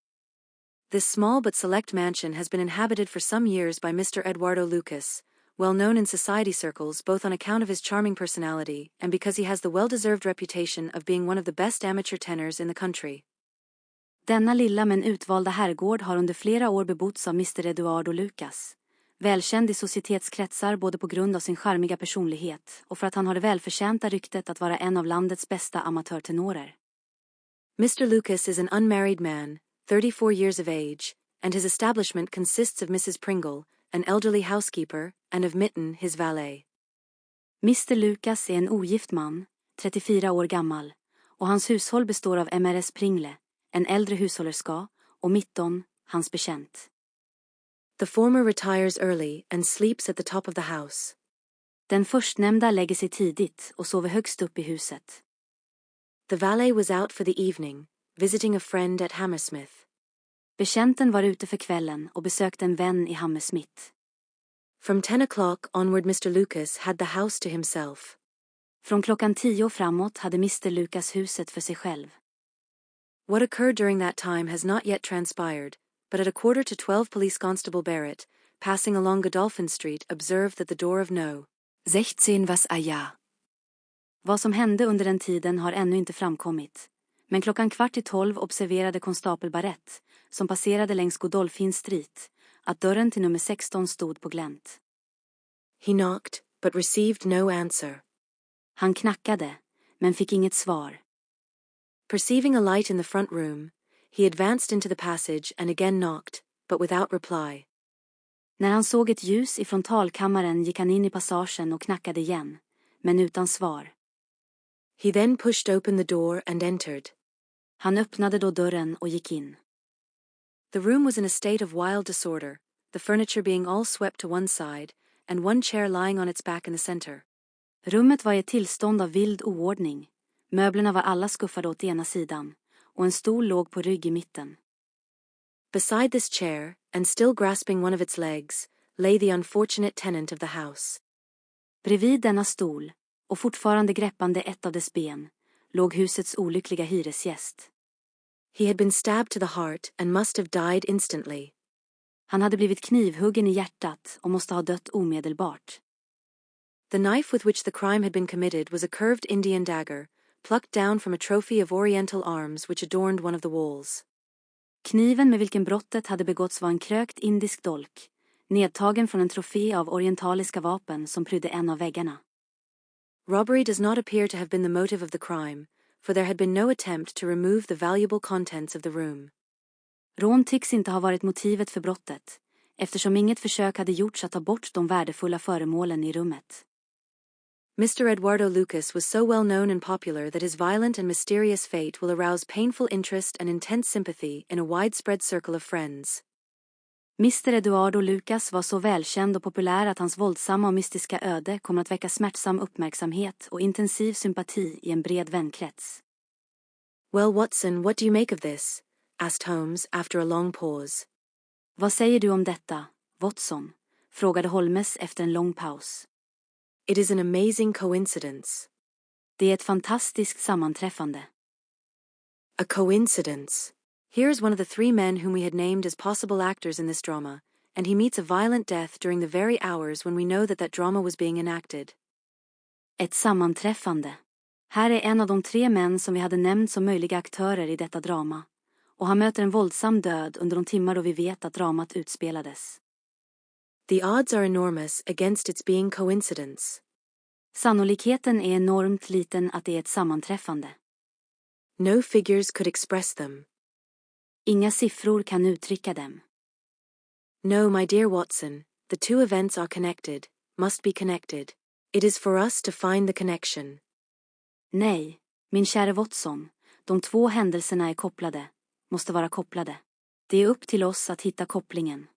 This small but select mansion has been inhabited for some years by Mr. Eduardo Lucas, well known in society circles both on account of his charming personality and because he has the well-deserved reputation of being one of the best amateur tenors in the country. Denna lilla men utvalda herrgård har under flera år bebotts av Mr. Eduardo Lucas. Välkänd i societetskretsar både på grund av sin charmiga personlighet och för att han har det välförtjänta ryktet att vara en av landets bästa amatörtenorer. Mr. Lucas is an unmarried man, 34 years of age, and his establishment consists of Mrs. Pringle, an elderly housekeeper, and of Mitten, his valet. Mr. Lucas är en ogift man, 34 år gammal, och hans hushåll består av Mrs. Pringle, en äldre hushållerska, och Mitton, hans bekänt. The former retires early and sleeps at the top of the house. Den förstnämnda lägger sig tidigt och sover högst upp i huset. The valet was out for the evening, visiting a friend at Hammersmith. Bekänten var ute för kvällen och besökte en vän i Hammersmith. From 10 o'clock onward Mr. Lucas had the house to himself. Från klockan 10 framåt hade Mr. Lucas huset för sig själv. What occurred during that time has not yet transpired, but at 11:45 Police Constable Barrett, passing along Godolphin Street, observed that the door of No. 16 was ajar. Vad som hände under den tiden har ännu inte framkommit. Men klockan 11:15 observerade konstapel Barrett, som passerade längs Godolphin Street, att dörren till nummer 16 stod på glänt. He knocked, but received no answer. Han knackade, men fick inget svar. Perceiving a light in the front room, he advanced into the passage and again knocked, but without reply. När han såg ett ljus i frontalkammaren gick han in i passagen och knackade igen, men utan svar. He then pushed open the door and entered. Han öppnade då dörren och gick in. The room was in a state of wild disorder, the furniture being all swept to one side, and one chair lying on its back in the center. Rummet var i ett tillstånd av vild oordning. Möblerna var alla skuffade åt ena sidan, och en stol låg på rygg i mitten. Beside this chair, and still grasping one of its legs, lay the unfortunate tenant of the house. Bredvid denna stol, och fortfarande greppande ett av dess ben, låg husets olyckliga hyresgäst. He had been stabbed to the heart and must have died instantly. Han hade blivit knivhuggen i hjärtat och måste ha dött omedelbart. The knife with which the crime had been committed was a curved Indian dagger, plucked down from a trophy of oriental arms which adorned one of the walls. Kniven med vilken brottet hade begåtts var en krökt indisk dolk, nedtagen från en trofé av orientaliska vapen som prydde en av väggarna. Robbery does not appear to have been the motive of the crime, for there had been no attempt to remove the valuable contents of the room. Rån tycks inte ha varit motivet för brottet, eftersom inget försök hade gjorts att ta bort de värdefulla föremålen i rummet. Mr. Eduardo Lucas was so well known and popular that his violent and mysterious fate will arouse painful interest and intense sympathy in a widespread circle of friends. Mr. Eduardo Lucas var så välkänd och populär att hans våldsamma och mystiska öde kommer att väcka smärtsam uppmärksamhet och intensiv sympati i en bred vänkrets. Well, Watson, what do you make of this? Asked Holmes after a long pause. Vad säger du om detta, Watson? Frågade Holmes efter en lång paus. It is an amazing coincidence. Det är ett fantastiskt sammanträffande. A coincidence. Here is one of the three men whom we had named as possible actors in this drama, and he meets a violent death during the very hours when we know that drama was being enacted. Ett sammanträffande. Här är en av de 3 män som vi hade nämnt som möjliga aktörer i detta drama, och han möter en våldsam död under de timmar då vi vet att dramat utspelades. The odds are enormous against its being coincidence. Sannolikheten är enormt liten att det är ett sammanträffande. No figures could express them. Inga siffror kan uttrycka dem. No, my dear Watson, the two events are connected, must be connected. It is for us to find the connection. Nej, min kära Watson, de 2 händelserna är kopplade, måste vara kopplade. Det är upp till oss att hitta kopplingen.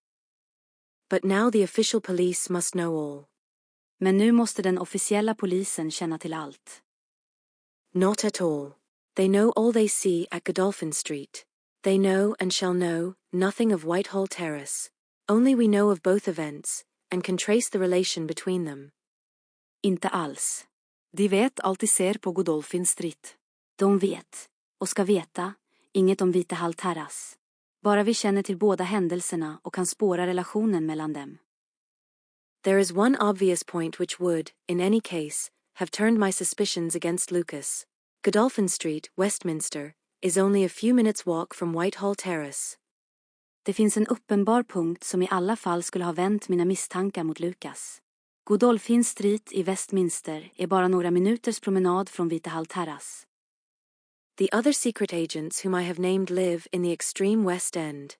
But now the official police must know all. Men nu måste den officiella polisen känna till allt. Not at all. They know all they see at Godolphin Street. They know and shall know nothing of Whitehall Terrace. Only we know of both events, and can trace the relation between them. Inte alls. De vet allt de ser på Godolphin Street. De vet, och ska veta, inget om Whitehall Terrace. Bara vi känner till båda händelserna och kan spåra relationen mellan dem. There is one obvious point which would, in any case, have turned my suspicions against Lucas. Godolphin Street, Westminster, is only a few minutes' walk from Whitehall Terrace. Det finns en uppenbar punkt som i alla fall skulle ha vänt mina misstankar mot Lucas. Godolphin Street i Westminster är bara några minuters promenad från Whitehall Terrace. The other secret agents whom I have named live in the extreme West End.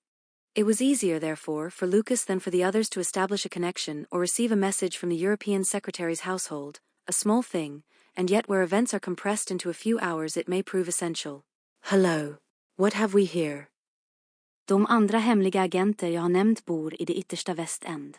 It was easier, therefore, for Lucas than for the others to establish a connection or receive a message from the European Secretary's household, a small thing, and yet where events are compressed into a few hours it may prove essential. Hello, what have we here? De andra hemliga agenter jag har nämnt bor i det yttersta West End.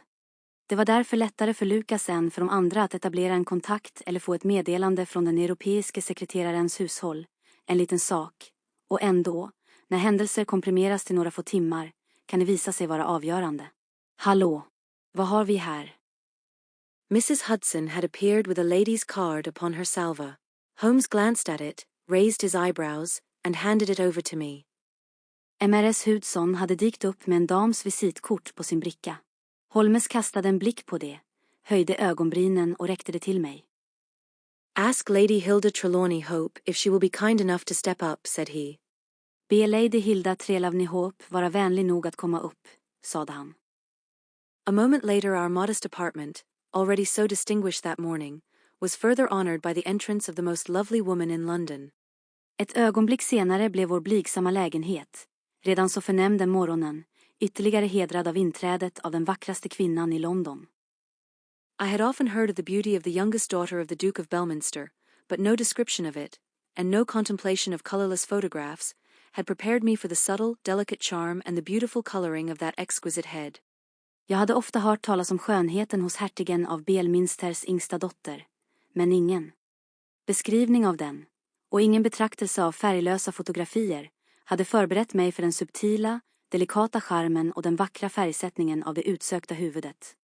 Det var därför lättare för Lucas än för de andra att etablera en kontakt eller få ett meddelande från den europeiske sekreterarens hushåll, en liten sak, och ändå, när händelser komprimeras till några få timmar, kan det visa sig vara avgörande. Hallå, vad har vi här? Mrs. Hudson had appeared with a lady's card upon her salver. Holmes glanced at it, raised his eyebrows, and handed it over to me. M.R.S. Hudson hade dykt upp med en dams visitkort på sin bricka. Holmes kastade en blick på det, höjde ögonbrynen och räckte det till mig. Ask Lady Hilda Trelawney Hope if she will be kind enough to step up, said he. Be Lady Hilda Trelawney Hope vara vänlig nog att komma upp, sade han. A moment later our modest apartment, already so distinguished that morning, was further honored by the entrance of the most lovely woman in London. Ett ögonblick senare blev vår blygsamma lägenhet, redan så förnämnd den morgonen, ytterligare hedrad av inträdet av den vackraste kvinnan i London. I had often heard of the beauty of the youngest daughter of the Duke of Belminster, but no description of it, and no contemplation of colourless photographs, had prepared me for the subtle, delicate charm and the beautiful colouring of that exquisite head. Jag hade ofta hört talas om skönheten hos hertigen av Belminsters yngsta dotter, men ingen beskrivning av den, och ingen betraktelse av färglösa fotografier, hade förberett mig för den subtila, delikata charmen och den vackra färgsättningen av det utsökta huvudet.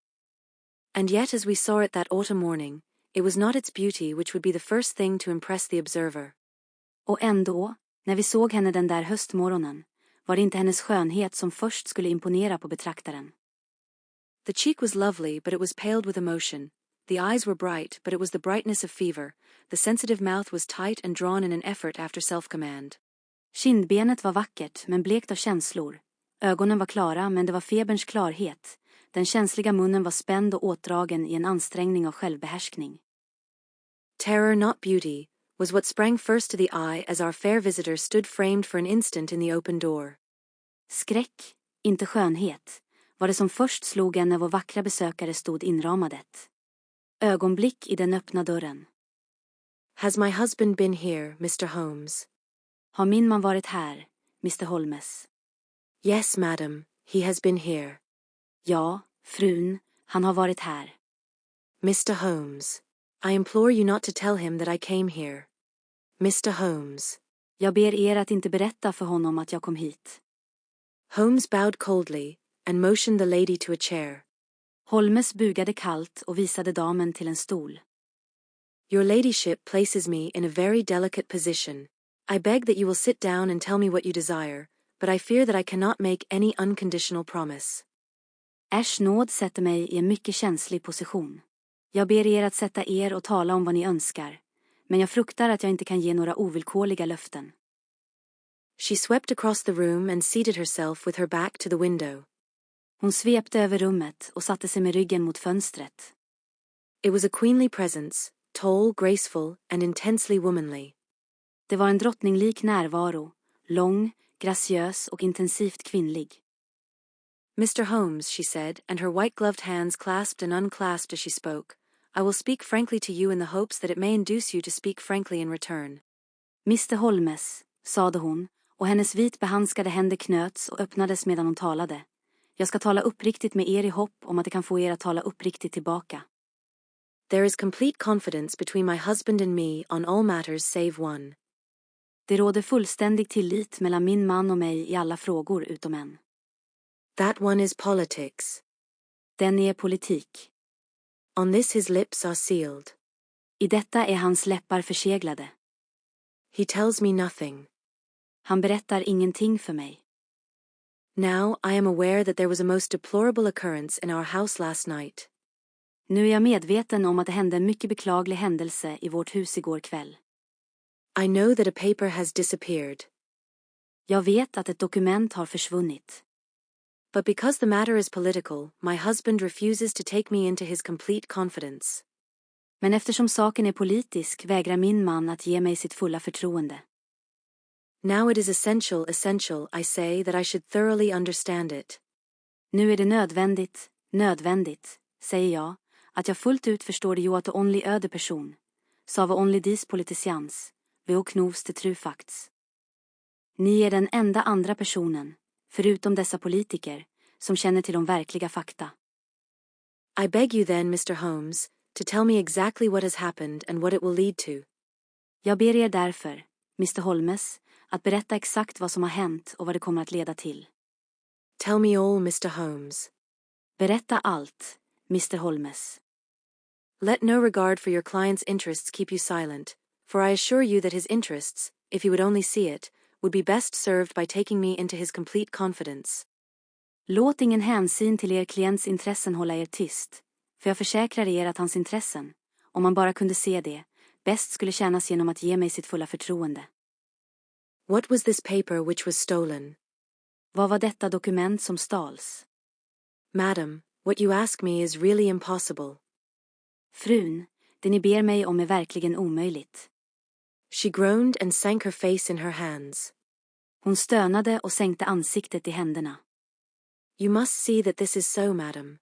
And yet as we saw it that autumn morning, it was not its beauty which would be the first thing to impress the observer. Och ändå, när vi såg henne den där höstmorgonen, var det inte hennes skönhet som först skulle imponera på betraktaren. The cheek was lovely, but it was paled with emotion. The eyes were bright, but it was the brightness of fever. The sensitive mouth was tight and drawn in an effort after self-command. Kindbenet var vackert, men blekt av känslor. Ögonen var klara, men det var feberns klarhet. Den känsliga munnen var spänd och åtdragen i en ansträngning av självbehärskning. Terror, not beauty, was what sprang first to the eye as our fair visitor stood framed for an instant in the open door. Skräck, inte skönhet, var det som först slog en när vår vackra besökare stod inramadet. Ögonblick i den öppna dörren. Has my husband been here, Mr. Holmes? Har min man varit här, Mr. Holmes? Yes, madam, he has been here. Ja, frun, han har varit här. Mr. Holmes. I implore you not to tell him that I came here. Mr. Holmes. Jag ber er att inte berätta för honom att jag kom hit. Holmes bowed coldly, and motioned the lady to a chair. Holmes bugade kallt och visade damen till en stol. Your ladyship places me in a very delicate position. I beg that you will sit down and tell me what you desire, but I fear that I cannot make any unconditional promise. Ers nåd sätter mig i en mycket känslig position. Jag ber er att sätta er och tala om vad ni önskar, men jag fruktar att jag inte kan ge några ovillkorliga löften. She swept across the room and seated herself with her back to the window. Hon svepte över rummet och satte sig med ryggen mot fönstret. It was a queenly presence, tall, graceful, and intensely womanly. Det var en drottninglik närvaro, lång, graciös och intensivt kvinnlig. Mr. Holmes, she said, and her white-gloved hands clasped and unclasped as she spoke, I will speak frankly to you in the hopes that it may induce you to speak frankly in return. Mr. Holmes, sade hon, och hennes vit behandskade händer knöts och öppnades medan hon talade. Jag ska tala uppriktigt med er i hopp om att det kan få er att tala uppriktigt tillbaka. There is complete confidence between my husband and me on all matters save one. Det råder fullständig tillit mellan min man och mig i alla frågor utom en. That one is politics. Den är politik. On this his lips are sealed. I detta är hans läppar förseglade. He tells me nothing. Han berättar ingenting för mig. Now I am aware that there was a most deplorable occurrence in our house last night. Nu är jag medveten om att det hände en mycket beklaglig händelse i vårt hus igår kväll. I know that a paper has disappeared. Jag vet att ett dokument har försvunnit. But because the matter is political, my husband refuses to take me into his complete confidence. Men eftersom saken är politisk vägrar min man att ge mig sitt fulla förtroende. Now it is essential, I say, that I should thoroughly understand it. Nu är det nödvändigt, säger jag, att jag fullt ut förstår det jo att only öde person, sa vi only dis politicians, vi och knovs till true facts. Ni är den enda andra personen, förutom dessa politiker, som känner till de verkliga fakta. I beg you then, Mr. Holmes, to tell me exactly what has happened and what it will lead to. Jag ber er därför, Mr. Holmes, att berätta exakt vad som har hänt och vad det kommer att leda till. Tell me all, Mr. Holmes. Berätta allt, Mr. Holmes. Let no regard for your client's interests keep you silent, for I assure you that his interests, if he would only see it, would be best served by taking me into his complete confidence. Låt ingen hänsyn till er klients intressen hålla er tyst, för jag försäkrar er att hans intressen, om man bara kunde se det, bäst skulle tjänas genom att ge mig sitt fulla förtroende. What was this paper which was stolen? Vad var detta dokument som stals? Madam, what you ask me is really impossible. Frun, det ni ber mig om är verkligen omöjligt. She groaned and sank her face in her hands. Hon stönade och sänkte ansiktet i händerna. You must see that this is so, madam.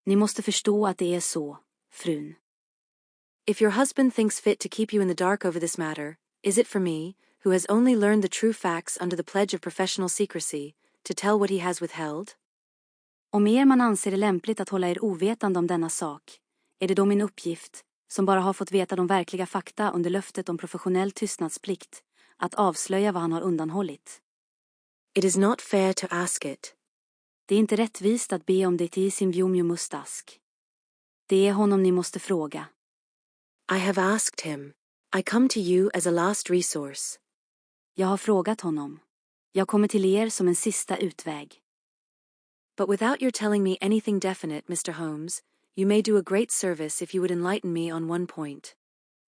Ni måste förstå att det är så, frun. If your husband thinks fit to keep you in the dark over this matter, is it for me, who has only learned the true facts under the pledge of professional secrecy, to tell what he has withheld? Om man anser det lämpligt att hålla er ovetande om denna sak, är det då min uppgift, som bara har fått veta de verkliga fakta under löftet om professionell tystnadsplikt, att avslöja vad han har undanhållit. It is not fair to ask it. Det är inte rättvist att be om det i sin bjumju mustask. Det är honom ni måste fråga. I have asked him. I come to you as a last resource. Jag har frågat honom. Jag kommer till er som en sista utväg. But without your telling me anything definite, Mr. Holmes, you may do a great service if you would enlighten me on one point.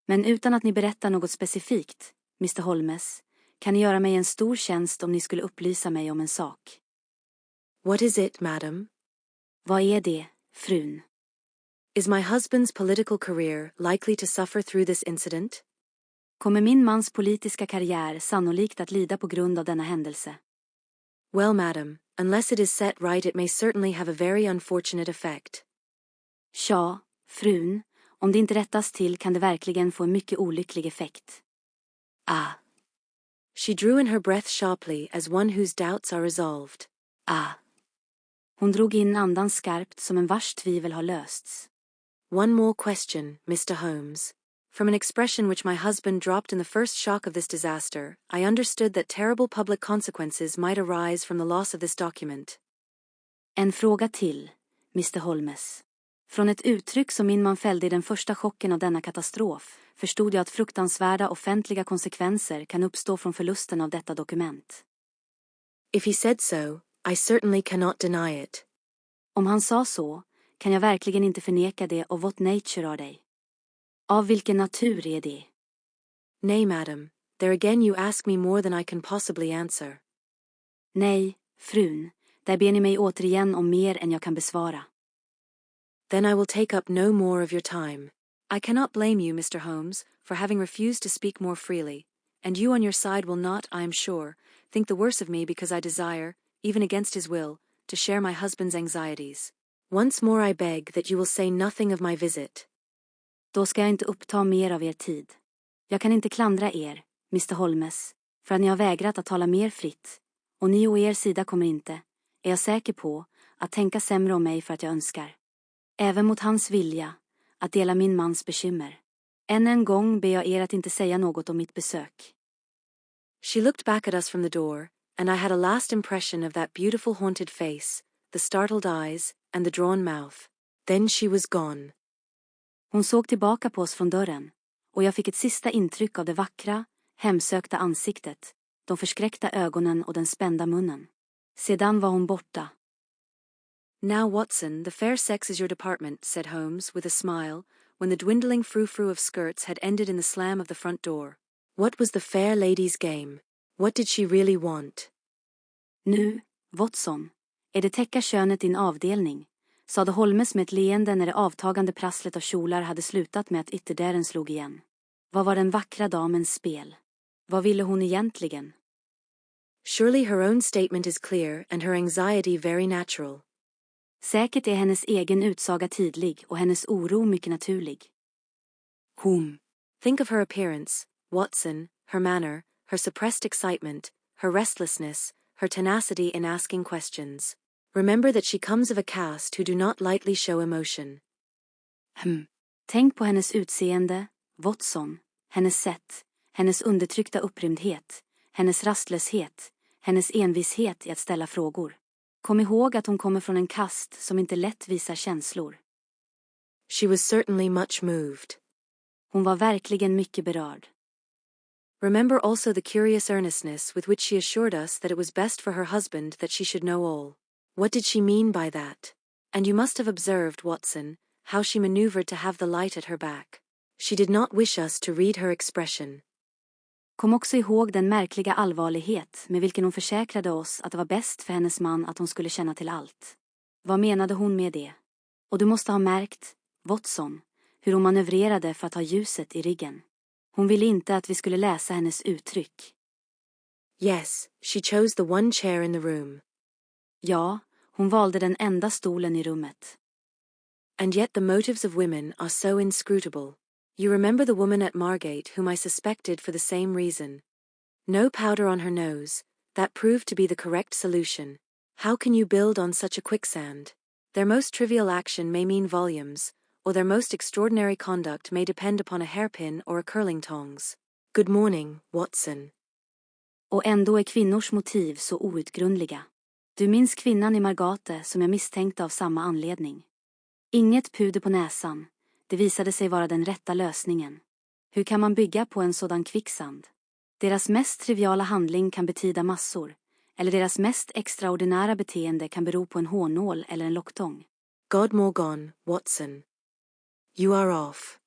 Men utan att ni berättar något specifikt, Mr. Holmes, kan ni göra mig en stor tjänst om ni skulle upplysa mig om en sak. What is it, madam? Vad är det, frun? Is my husband's political career likely to suffer through this incident? Kommer min mans politiska karriär sannolikt att lida på grund av denna händelse? Well, madam, unless it is set right it may certainly have a very unfortunate effect. Ja, frun, om det inte rättas till kan det verkligen få en mycket olycklig effekt. Ah. She drew in her breath sharply as one whose doubts are resolved. Ah. Hon drog in andan skarpt som en vars tvivel har lösts. One more question, Mr. Holmes. From an expression which my husband dropped in the first shock of this disaster, I understood that terrible public consequences might arise from the loss of this document. En fråga till, Mr. Holmes. Från ett uttryck som min man fällde i den första chocken av denna katastrof förstod jag att fruktansvärda offentliga konsekvenser kan uppstå från förlusten av detta dokument. If he said so, I certainly cannot deny it. Om han sa så, kan jag verkligen inte förneka det. Of what nature are they? Av vilken natur är det? Nay, madam, there again you ask me more than I can possibly answer. Nej, frun, där ber ni mig återigen om mer än jag kan besvara. Then I will take up no more of your time. I cannot blame you, Mr. Holmes, for having refused to speak more freely, and you on your side will not, I am sure, think the worse of me because I desire, even against his will, to share my husband's anxieties. Once more I beg that you will say nothing of my visit. Då ska jag inte uppta mer av er tid. Jag kan inte klandra er, Mr. Holmes, för att ni har vägrat att tala mer fritt, och ni å er sida kommer inte, är jag säker på, att tänka sämre om mig för att jag önskar. Även mot hans vilja, att dela min mans bekymmer. Än en gång ber jag er att inte säga något om mitt besök. She looked back at us from the door, and I had a last impression of that beautiful haunted face, the startled eyes, and the drawn mouth. Then she was gone. Hon såg tillbaka på oss från dörren, och jag fick ett sista intryck av det vackra, hemsökta ansiktet, de förskräckta ögonen och den spända munnen. Sedan var hon borta. Now, Watson, the fair sex is your department, said Holmes, with a smile, when the dwindling frou-frou of skirts had ended in the slam of the front door. What was the fair lady's game? What did she really want? Nu, Watson, är det täcka könet din avdelning, sade Holmes med ett leende när det avtagande prasslet av kjolar hade slutat med att ytterdörren slog igen. Vad var den vackra damens spel? Vad ville hon egentligen? Surely her own statement is clear and her anxiety very natural. Säkert är hennes egen utsaga tydlig och hennes oro mycket naturlig. Think of her appearance, Watson, her manner, her suppressed excitement, her restlessness, her tenacity in asking questions. Remember that she comes of a caste who do not lightly show emotion. Tänk på hennes utseende, Watson, hennes sätt, hennes undertryckta upprymdhet, hennes rastlöshet, hennes envishet i att ställa frågor. Kom ihåg att hon kommer från en kast som inte lätt visar känslor. She was certainly much moved. Hon var verkligen mycket berörd. Remember also the curious earnestness with which she assured us that it was best for her husband that she should know all. What did she mean by that? And you must have observed, Watson, how she maneuvered to have the light at her back. She did not wish us to read her expression. Kom också ihåg den märkliga allvarlighet med vilken hon försäkrade oss att det var bäst för hennes man att hon skulle känna till allt. Vad menade hon med det? Och du måste ha märkt, Watson, hur hon manövrerade för att ha ljuset i ryggen. Hon ville inte att vi skulle läsa hennes uttryck. Yes, she chose the one chair in the room. Ja, hon valde den enda stolen i rummet. And yet the motives of women are so inscrutable. You remember the woman at Margate whom I suspected for the same reason. No powder on her nose, that proved to be the correct solution. How can you build on such a quicksand? Their most trivial action may mean volumes, or their most extraordinary conduct may depend upon a hairpin or a curling tongs. Good morning, Watson. Och ändå är kvinnors motiv så outgrundliga. Du minns kvinnan i Margate som jag misstänkte av samma anledning. Inget puder på näsan, det visade sig vara den rätta lösningen. Hur kan man bygga på en sådan kvicksand? Deras mest triviala handling kan betyda massor, eller deras mest extraordinära beteende kan bero på en hårnål eller en locktång. God morgon, Watson. You are off.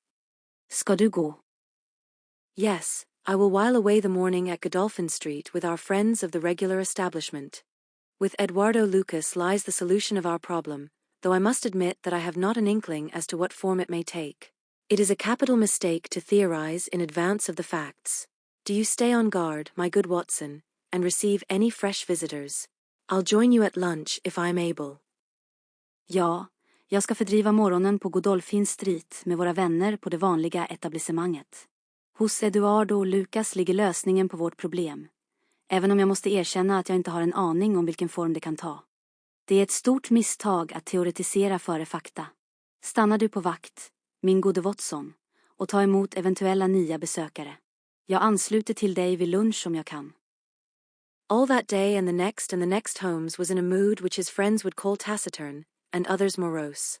Ska du gå? Yes, I will while away the morning at Godolphin Street with our friends of the regular establishment. With Eduardo Lucas lies the solution of our problem, though I must admit that I have not an inkling as to what form it may take. It is a capital mistake to theorize in advance of the facts. Do you stay on guard, my good Watson, and receive any fresh visitors? I'll join you at lunch if I am able. Ja, jag ska fördriva morgonen på Godolphin Street med våra vänner på det vanliga etablissemanget. Hos Eduardo och Lucas ligger lösningen på vårt problem, även om jag måste erkänna att jag inte har en aning om vilken form det kan ta. Det är ett stort misstag att teoretisera före fakta. Stannar du på vakt, min gode Watson, och ta emot eventuella nya besökare. Jag ansluter till dig vid lunch om jag kan. All that day and the next Holmes was in a mood which his friends would call taciturn, and others morose.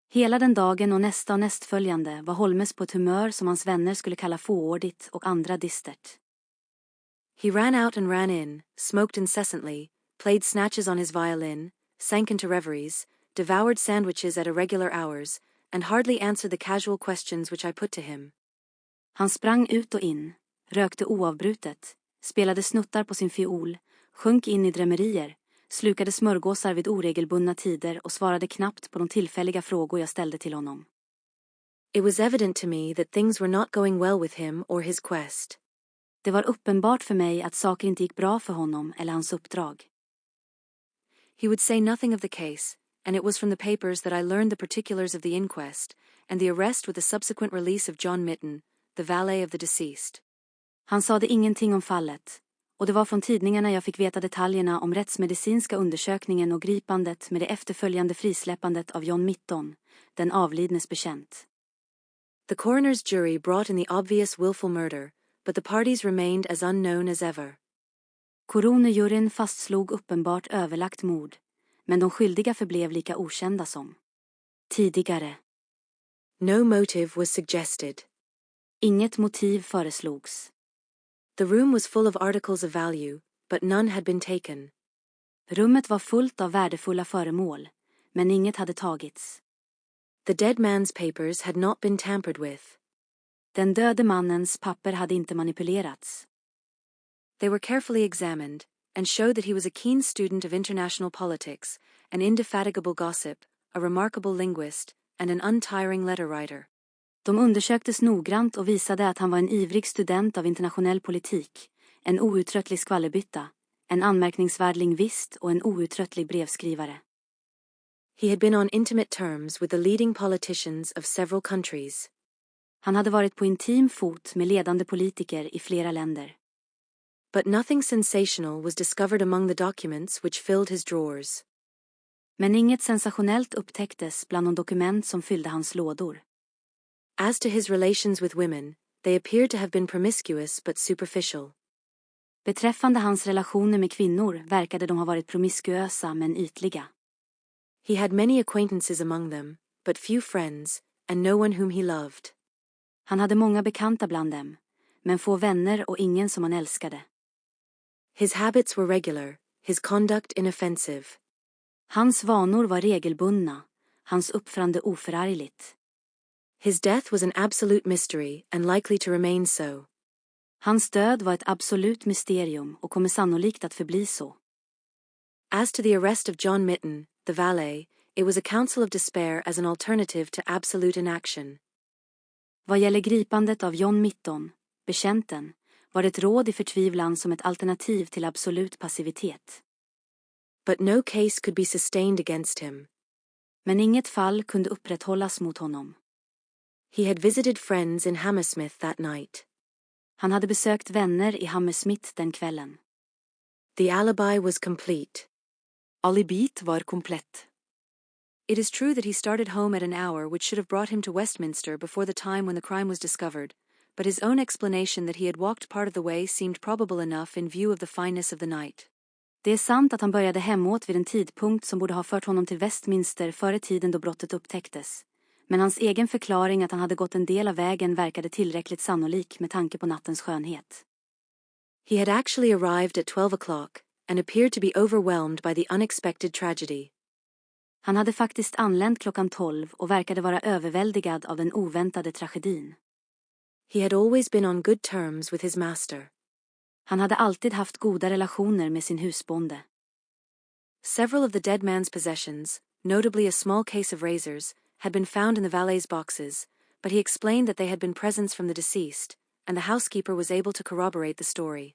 Hela den dagen och nästföljande var Holmes på ett humör som hans vänner skulle kalla fåordigt och andra dystert. He ran out and ran in, smoked incessantly, played snatches on his violin, sank into reveries, devoured sandwiches at irregular hours, and hardly answered the casual questions which I put to him. Han sprang ut och in, rökte oavbrutet, spelade snuttar på sin fiol, sjönk in i drömmerier, slukade smörgåsar vid oregelbundna tider och svarade knappt på de tillfälliga frågor jag ställde till honom. It was evident to me that things were not going well with him or his quest. Det var uppenbart för mig att saker inte gick bra för honom eller hans uppdrag. He would say nothing of the case, and it was from the papers that I learned the particulars of the inquest, and the arrest with the subsequent release of John Mitten, the valet of the deceased. Han sade ingenting om fallet, och det var från tidningarna jag fick veta detaljerna om rättsmedicinska undersökningen och gripandet med det efterföljande frisläppandet av John Mitton, den avlidnes bekänt. The coroner's jury brought in the obvious willful murder, but the parties remained as unknown as ever. Coronerjuryn fastslog uppenbart överlagt mord, men de skyldiga förblev lika okända som tidigare. No motive was suggested. Inget motiv föreslogs. The room was full of articles of value, but none had been taken. Rummet var fullt av värdefulla föremål, men inget hade tagits. The dead man's papers had not been tampered with. Den döde mannens papper hade inte manipulerats. They were carefully examined, and showed that he was a keen student of international politics, an indefatigable gossip, a remarkable linguist, and an untiring letter writer. De undersöktes noggrant och visade att han var en ivrig student av internationell politik, en outtröttlig skvallerbytta, en anmärkningsvärd lingvist och en outtröttlig brevskrivare. He had been on intimate terms with the leading politicians of several countries. Han hade varit på intim fot med ledande politiker i flera länder. But nothing sensational was discovered among the documents which filled his drawers. Men inget sensationellt upptäcktes bland de dokument som fyllde hans lådor. As to his relations with women, they appeared to have been promiscuous but superficial. Beträffande hans relationer med kvinnor verkade de ha varit promiskuösa men ytliga. He had many acquaintances among them, but few friends, and no one whom he loved. Han hade många bekanta bland dem, men få vänner och ingen som han älskade. His habits were regular, his conduct inoffensive. Hans vanor var regelbundna, hans uppförande oförargligt. His death was an absolute mystery and likely to remain so. Hans död var ett absolut mysterium och kommer sannolikt att förbli så. As to the arrest of John Mitten, the valet, it was a counsel of despair as an alternative to absolute inaction. Vad gäller gripandet av John Mitton, bekännten, var det ett råd i förtvivlan som ett alternativ till absolut passivitet. But no case could be sustained against him. Men inget fall kunde upprätthållas mot honom. He had visited friends in Hammersmith that night. Han hade besökt vänner i Hammersmith den kvällen. The alibi was complete. Alibit var komplett. It is true that he started home at an hour which should have brought him to Westminster before the time when the crime was discovered, but his own explanation that he had walked part of the way seemed probable enough in view of the fineness of the night. Det är sant att han började hemåt vid en tidpunkt som borde ha fört honom till Westminster före tiden då brottet upptäcktes. Men hans egen förklaring att han hade gått en del av vägen verkade tillräckligt sannolik med tanke på nattens skönhet. He had actually arrived at 12 o'clock, and appeared to be overwhelmed by the unexpected tragedy. Han hade faktiskt anlänt klockan 12 och verkade vara överväldigad av den oväntade tragedin. He had always been on good terms with his master. Han hade alltid haft goda relationer med sin husbonde. Several of the dead man's possessions, notably a small case of razors, had been found in the valet's boxes, but he explained that they had been presents from the deceased, and the housekeeper was able to corroborate the story.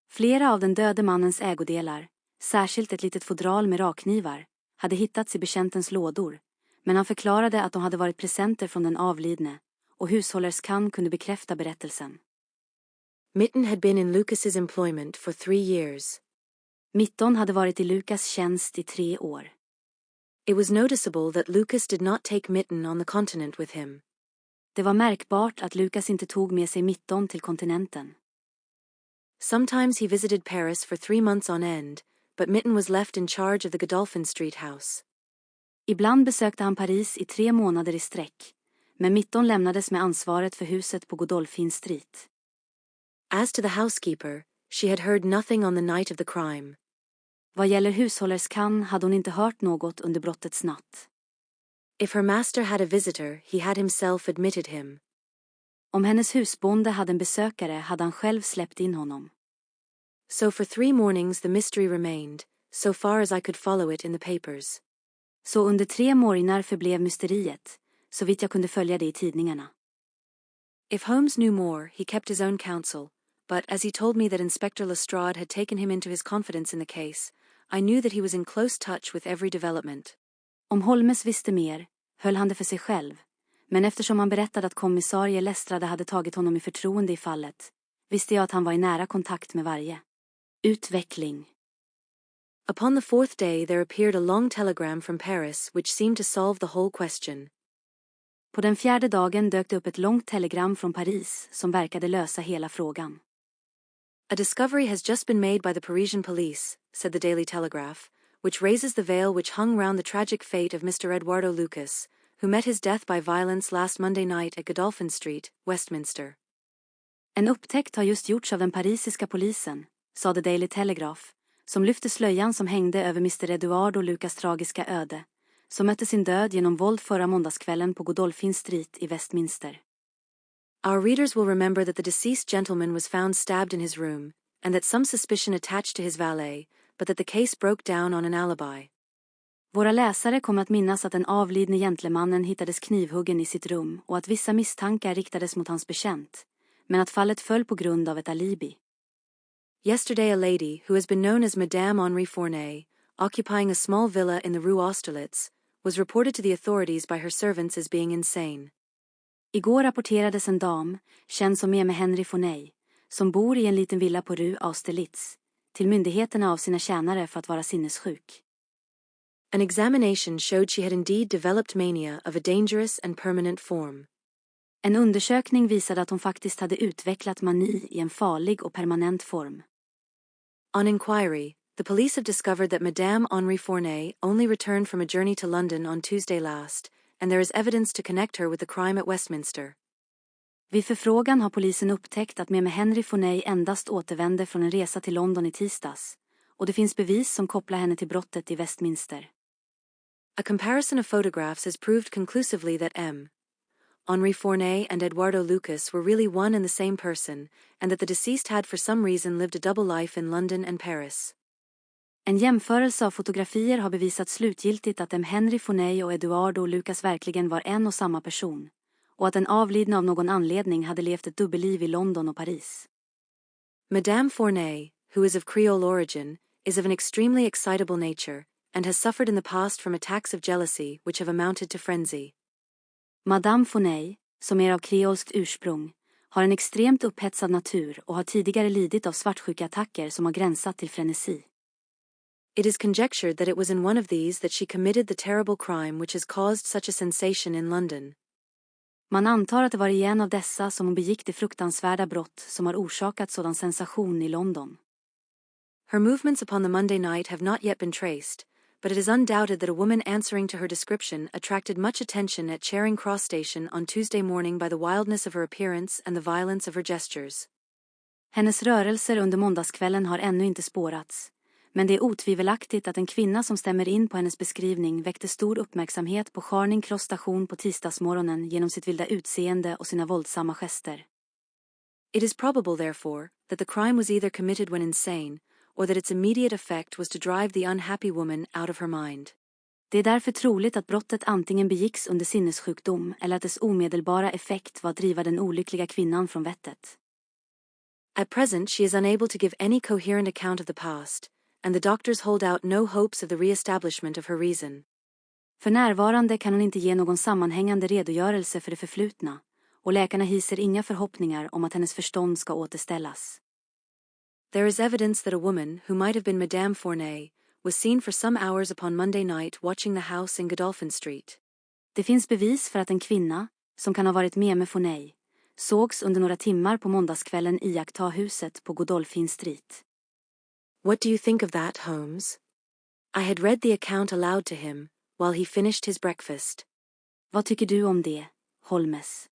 Flera av den döde mannens ägodelar, särskilt ett litet fodral med rakknivar, hade hittats i bekäntens lådor, men han förklarade att de hade varit presenter från den avlidne, och hushållerskan kunde bekräfta berättelsen. Mitten had been in Lucas's employment for 3 years. Mitton hade varit i Lucas tjänst i 3 år. It was noticeable that Lucas did not take Mitten on the continent with him. Det var märkbart att Lucas inte tog med sig Mitton till kontinenten. Sometimes he visited Paris for 3 months on end, but Mitten was left in charge of the Godolphin Street house. Ibland besökte han Paris i 3 månader i sträck, men Mitton lämnades med ansvaret för huset på Godolphin Street. As to the housekeeper, she had heard nothing on the night of the crime. Vad gäller hushållerskan hade hon inte hört något under brottets natt. If her master had a visitor, he had himself admitted him. Om hennes husbonde hade en besökare hade han själv släppt in honom. So for 3 mornings the mystery remained, so far as I could follow it in the papers. Så under 3 morgnar förblev mysteriet, så vitt jag kunde följa det i tidningarna. If Holmes knew more, he kept his own counsel, but as he told me that Inspector Lestrade had taken him into his confidence in the case, I knew that he was in close touch with every development. Om Holmes visste mer, höll han det för sig själv, men eftersom han berättade att kommissarie Lestrade hade tagit honom i förtroende i fallet, visste jag att han var i nära kontakt med varje utveckling. Upon the 4th day there appeared a long telegram from Paris which seemed to solve the whole question. På den 4:e dagen dök det upp ett långt telegram från Paris som verkade lösa hela frågan. A discovery has just been made by the Parisian police, said the Daily Telegraph, which raises the veil which hung round the tragic fate of Mr. Eduardo Lucas, who met his death by violence last Monday night at Godolphin Street, Westminster. En upptäckt har just gjorts av den parisiska polisen, sa The Daily Telegraph, som lyfte slöjan som hängde över Mr. Eduardo Lucas tragiska öde, som mötte sin död genom våld förra måndagskvällen på Godolphin Street i Westminster. Our readers will remember that the deceased gentleman was found stabbed in his room, and that some suspicion attached to his valet, but that the case broke down on an alibi. Våra läsare kommer att minnas att den avlidne gentlemannen hittades knivhuggen i sitt rum och att vissa misstankar riktades mot hans bekänt, men att fallet föll på grund av ett alibi. Yesterday a lady, who has been known as Madame Henri Fournay, occupying a small villa in the Rue Austerlitz, was reported to the authorities by her servants as being insane. Igår rapporterades en dam, känd som Meme Henry Fournay, som bor i en liten villa på Rue Austerlitz, till myndigheterna av sina tjänare för att vara sinnessjuk. An examination showed she had indeed developed mania of a dangerous and permanent form. En undersökning visade att hon faktiskt hade utvecklat mani i en farlig och permanent form. On inquiry, the police have discovered that Madame Henri Fournay only returned from a journey to London on Tuesday last, and there is evidence to connect her with the crime at Westminster. Vid förfrågan har polisen upptäckt att Meme Henry Fournay endast återvände från en resa till London i tisdags, och det finns bevis som kopplar henne till brottet i Westminster. A comparison of photographs has proved conclusively that Henri Fournay and Eduardo Lucas were really one and the same person, and that the deceased had for some reason lived a double life in London and Paris. En jämförelse av fotografier har bevisat slutgiltigt att Henry Fournay och Eduardo Lucas verkligen var en och samma person, och att den avlidne av någon anledning hade levt ett dubbelliv i London och Paris. Madame Fournay, who is of Creole origin, is of an extremely excitable nature, and has suffered in the past from attacks of jealousy which have amounted to frenzy. Madame Fournay, som är av kreolskt ursprung, har en extremt upphetsad natur och har tidigare lidit av svartsjukeattacker som har gränsat till frenesi. It is conjectured that it was in one of these that she committed the terrible crime which has caused such a sensation in London. Man antar att det var i en av dessa som hon begick det fruktansvärda brott som har orsakat sådan sensation i London. Her movements upon the Monday night have not yet been traced, but it is undoubted that a woman answering to her description attracted much attention at Charing Cross Station on Tuesday morning by the wildness of her appearance and the violence of her gestures. Hennes rörelser under måndagskvällen har ännu inte spårats, men det är otvivelaktigt att en kvinna som stämmer in på hennes beskrivning väckte stor uppmärksamhet på Charing Cross Station på tisdagsmorgonen genom sitt vilda utseende och sina våldsamma gester. It is probable, therefore, that the crime was either committed when insane, or that its immediate effect was to drive the unhappy woman out of her mind. Det är därför troligt att brottet antingen begicks under sinnessjukdom eller att dess omedelbara effekt var att driva den olyckliga kvinnan från vettet. At present she is unable to give any coherent account of the past, and the doctors hold out no hopes of the re-establishment of her reason. För närvarande kan hon inte ge någon sammanhängande redogörelse för det förflutna, och läkarna hyser inga förhoppningar om att hennes förstånd ska återställas. There is evidence that a woman, who might have been Madame Fournay, was seen for some hours upon Monday night watching the house in Godolphin Street. Det finns bevis för att en kvinna, som kan ha varit med Fournay, sågs under några timmar på måndagskvällen iaktta huset på Godolphin Street. What do you think of that, Holmes? I had read the account aloud to him, while he finished his breakfast. Vad tycker du om det, Holmes?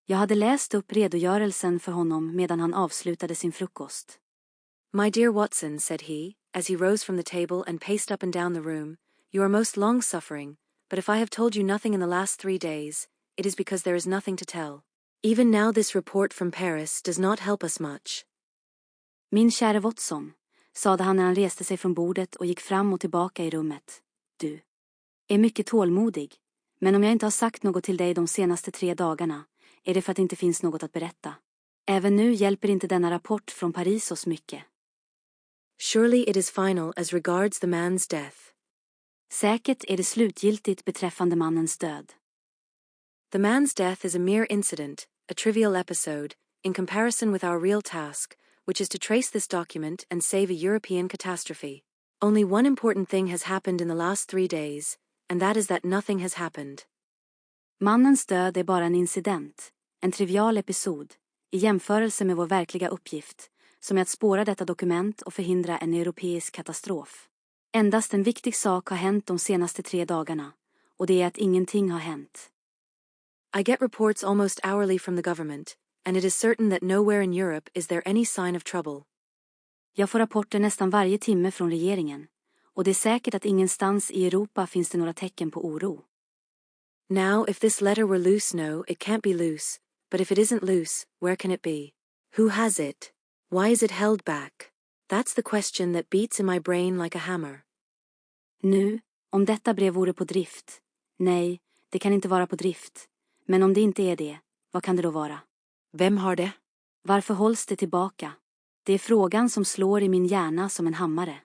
Jag hade läst upp redogörelsen för honom medan han avslutade sin frukost. My dear Watson, said he, as he rose from the table and paced up and down the room, you are most long-suffering, but if I have told you nothing in the last 3 days, it is because there is nothing to tell. Even now this report from Paris does not help us much. Min käre Watson, sade han när han reste sig från bordet och gick fram och tillbaka i rummet. Du är mycket tålmodig, men om jag inte har sagt något till dig de senaste 3 dagarna, är det för att det inte finns något att berätta. Även nu hjälper inte denna rapport från Paris oss mycket. Surely it is final as regards the man's death. Säkert är det slutgiltigt beträffande mannens död. The man's death is a mere incident, a trivial episode, in comparison with our real task, which is to trace this document and save a European catastrophe. Only one important thing has happened in the last 3 days, and that is that nothing has happened. Mannens död är bara en incident, en trivial episod, i jämförelse med vår verkliga uppgift, som är att spåra detta dokument och förhindra en europeisk katastrof. Endast en viktig sak har hänt de senaste 3 dagarna, och det är att ingenting har hänt. I get reports almost hourly from the government, and it is certain that nowhere in Europe is there any sign of trouble. Jag får rapporter nästan varje timme från regeringen, och det är säkert att ingenstans i Europa finns det några tecken på oro. Now, if this letter were loose, no, it can't be loose, but if it isn't loose, where can it be? Who has it? Why is it held back? That's the question that beats in my brain like a hammer. Nu, om detta brev vore på drift. Nej, det kan inte vara på drift. Men om det inte är det, vad kan det då vara? Vem har det? Varför hålls det tillbaka? Det är frågan som slår i min hjärna som en hammare.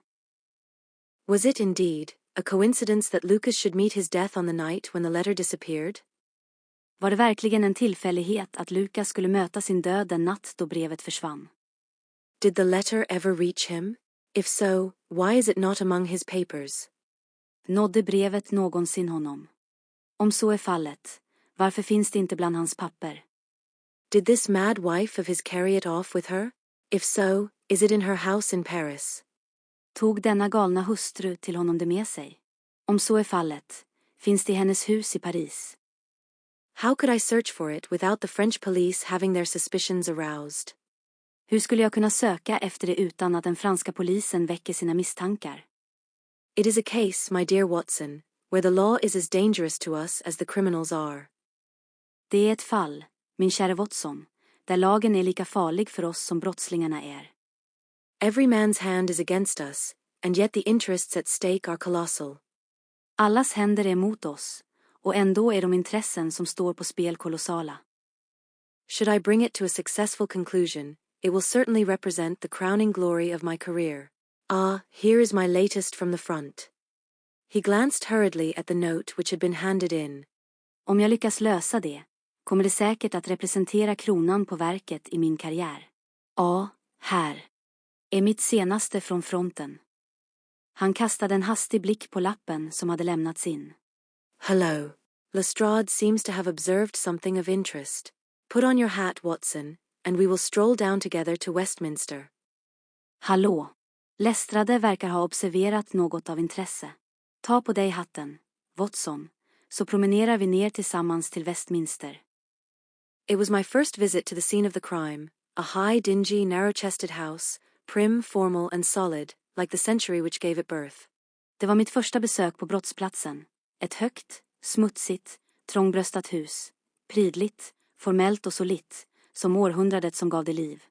Was it indeed a coincidence that Lucas should meet his death on the night when the letter disappeared? Var det verkligen en tillfällighet att Lucas skulle möta sin död den natt då brevet försvann? Did the letter ever reach him? If so, why is it not among his papers? Nådde brevet någonsin honom? Om så är fallet, varför finns det inte bland hans papper? Did this mad wife of his carry it off with her? If so, is it in her house in Paris? Tog denna galna hustru till honom det med sig? Om så är fallet, finns det i hennes hus i Paris? How could I search for it without the French police having their suspicions aroused? Hur skulle jag kunna söka efter det utan att den franska polisen väcker sina misstankar? It is a case, my dear Watson, where the law is as dangerous to us as the criminals are. Det är ett fall, min käre Watson, där lagen är lika farlig för oss som brottslingarna är. Every man's hand is against us, and yet the interests at stake are colossal. Allas händer är emot oss, och ändå är de intressen som står på spel kolossala. Should I bring it to a successful conclusion, it will certainly represent the crowning glory of my career. Ah, here is my latest from the front. He glanced hurriedly at the note which had been handed in. Om jag lyckas lösa det, kommer det säkert att representera kronan på verket i min karriär. Ja, här är mitt senaste från fronten. Han kastade en hastig blick på lappen som hade lämnats in. Hello. Lestrade seems to have observed something of interest. Put on your hat, Watson, and we will stroll down together to Westminster. Hallå. Lestrade verkar ha observerat något av intresse. Ta på dig hatten, Watson, så promenerar vi ner tillsammans till Westminster. It was my first visit to the scene of the crime, a high, dingy, narrow-chested house, prim, formal and solid, like the century which gave it birth. Det var mitt första besök på brottsplatsen. Ett högt, smutsigt, trångbröstat hus. Prydligt, formellt och solitt, som århundradet som gav det liv.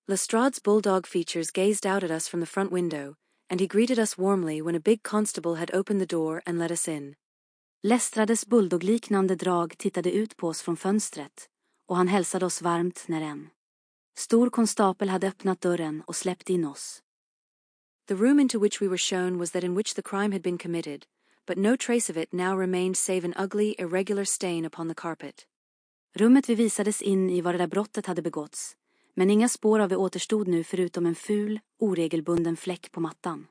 Lestrade's bulldog features gazed out at us from the front window, and he greeted us warmly when a big constable had opened the door and let us in. Lestrades bulldogliknande drag tittade ut på oss från fönstret, och han hälsade oss varmt när en stor konstapel hade öppnat dörren och släppt in oss. The room into which we were shown was that in which the crime had been committed, but no trace of it now remained save an ugly, irregular stain upon the carpet. Rummet vi visades in i var det där brottet hade begåtts, Men inga spår av det återstod nu förutom en ful, oregelbunden fläck på mattan.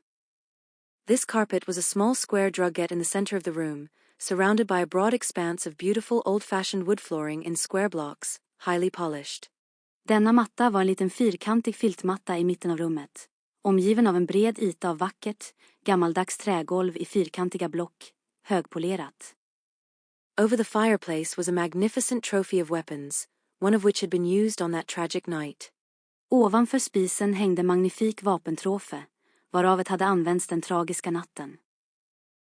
This carpet was a small square drugget in the center of the room, surrounded by a broad expanse of beautiful old-fashioned wood flooring in square blocks, highly polished. Denna matta var en liten fyrkantig filtmatta i mitten av rummet, omgiven av en bred yta av vackert, gammaldags trägolv i fyrkantiga block, högpolerat. Over the fireplace was a magnificent trophy of weapons, one of which had been used on that tragic night. Ovanför spisen hängde magnifik vapentrofe, varav ett hade använts den tragiska natten.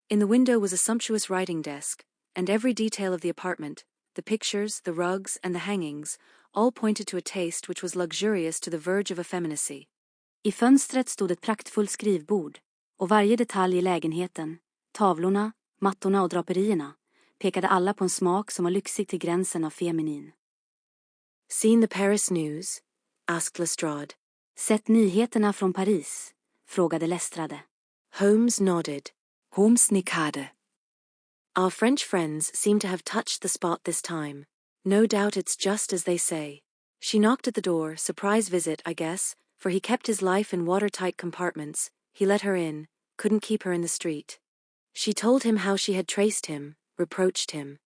In the window was a sumptuous writing desk, and every detail of the apartment, the pictures, the rugs, and the hangings, all pointed to a taste which was luxurious to the verge of effeminacy. I fönstret stod ett praktfullt skrivbord, och varje detalj i lägenheten, tavlorna, mattorna och draperierna, pekade alla på en smak som var lyxig till gränsen av feminin. Seen the Paris news? Asked Lestrade. Sett nyheterna från Paris? Frågade Lestrade. Holmes nodded. Holmes nickade. Our French friends seem to have touched the spot this time. No doubt it's just as they say. She knocked at the door, surprise visit, I guess, for he kept his life in watertight compartments. He let her in, couldn't keep her in the street. She told him how she had traced him, reproached him.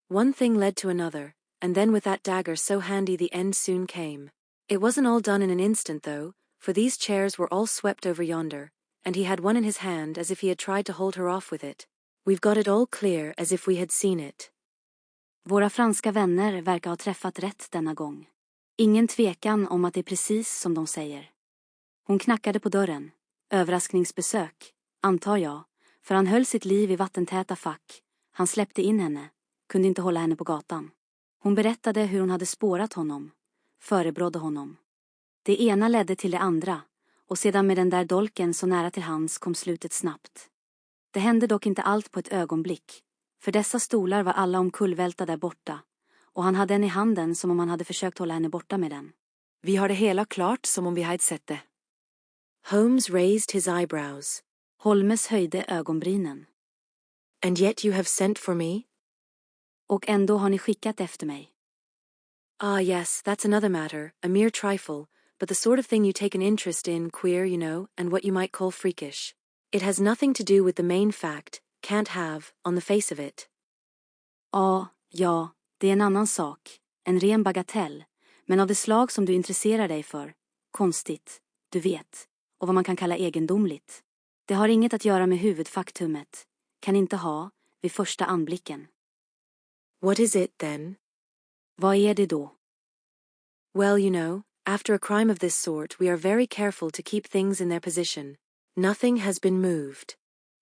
One thing led to another, and then with that dagger so handy the end soon came. It wasn't all done in an instant though, for these chairs were all swept over yonder, and he had one in his hand as if he had tried to hold her off with it. We've got it all clear as if we had seen it. Våra franska vänner verkar ha träffat rätt denna gång. Ingen tvekan om att det är precis som de säger. Hon knackade på dörren. Överraskningsbesök, antar jag, för han höll sitt liv i vattentäta fack. Han släppte in henne, kunde inte hålla henne på gatan. Hon berättade hur hon hade spårat honom, förebrådde honom. Det ena ledde till det andra, och sedan med den där dolken så nära till hands kom slutet snabbt. Det hände dock inte allt på ett ögonblick, för dessa stolar var alla omkullvälta där borta, och han hade en i handen som om han hade försökt hålla henne borta med den. Vi har det hela klart som om vi hade sett det. Holmes raised his eyebrows. Holmes höjde ögonbrynen. And yet you have sent for me? Och ändå har ni skickat efter mig. Ah yes, that's another matter, a mere trifle, but the sort of thing you take an interest in, queer, you know, and what you might call freakish. It has nothing to do with the main fact, can't have, on the face of it. Ja, det är en annan sak, en ren bagatell, men av det slag som du intresserar dig för, konstigt, du vet, och vad man kan kalla egendomligt. Det har inget att göra med huvudfaktumet, kan inte ha, vid första anblicken. What is it then? Vad är det då? Well, you know, after a crime of this sort we are very careful to keep things in their position. Nothing has been moved.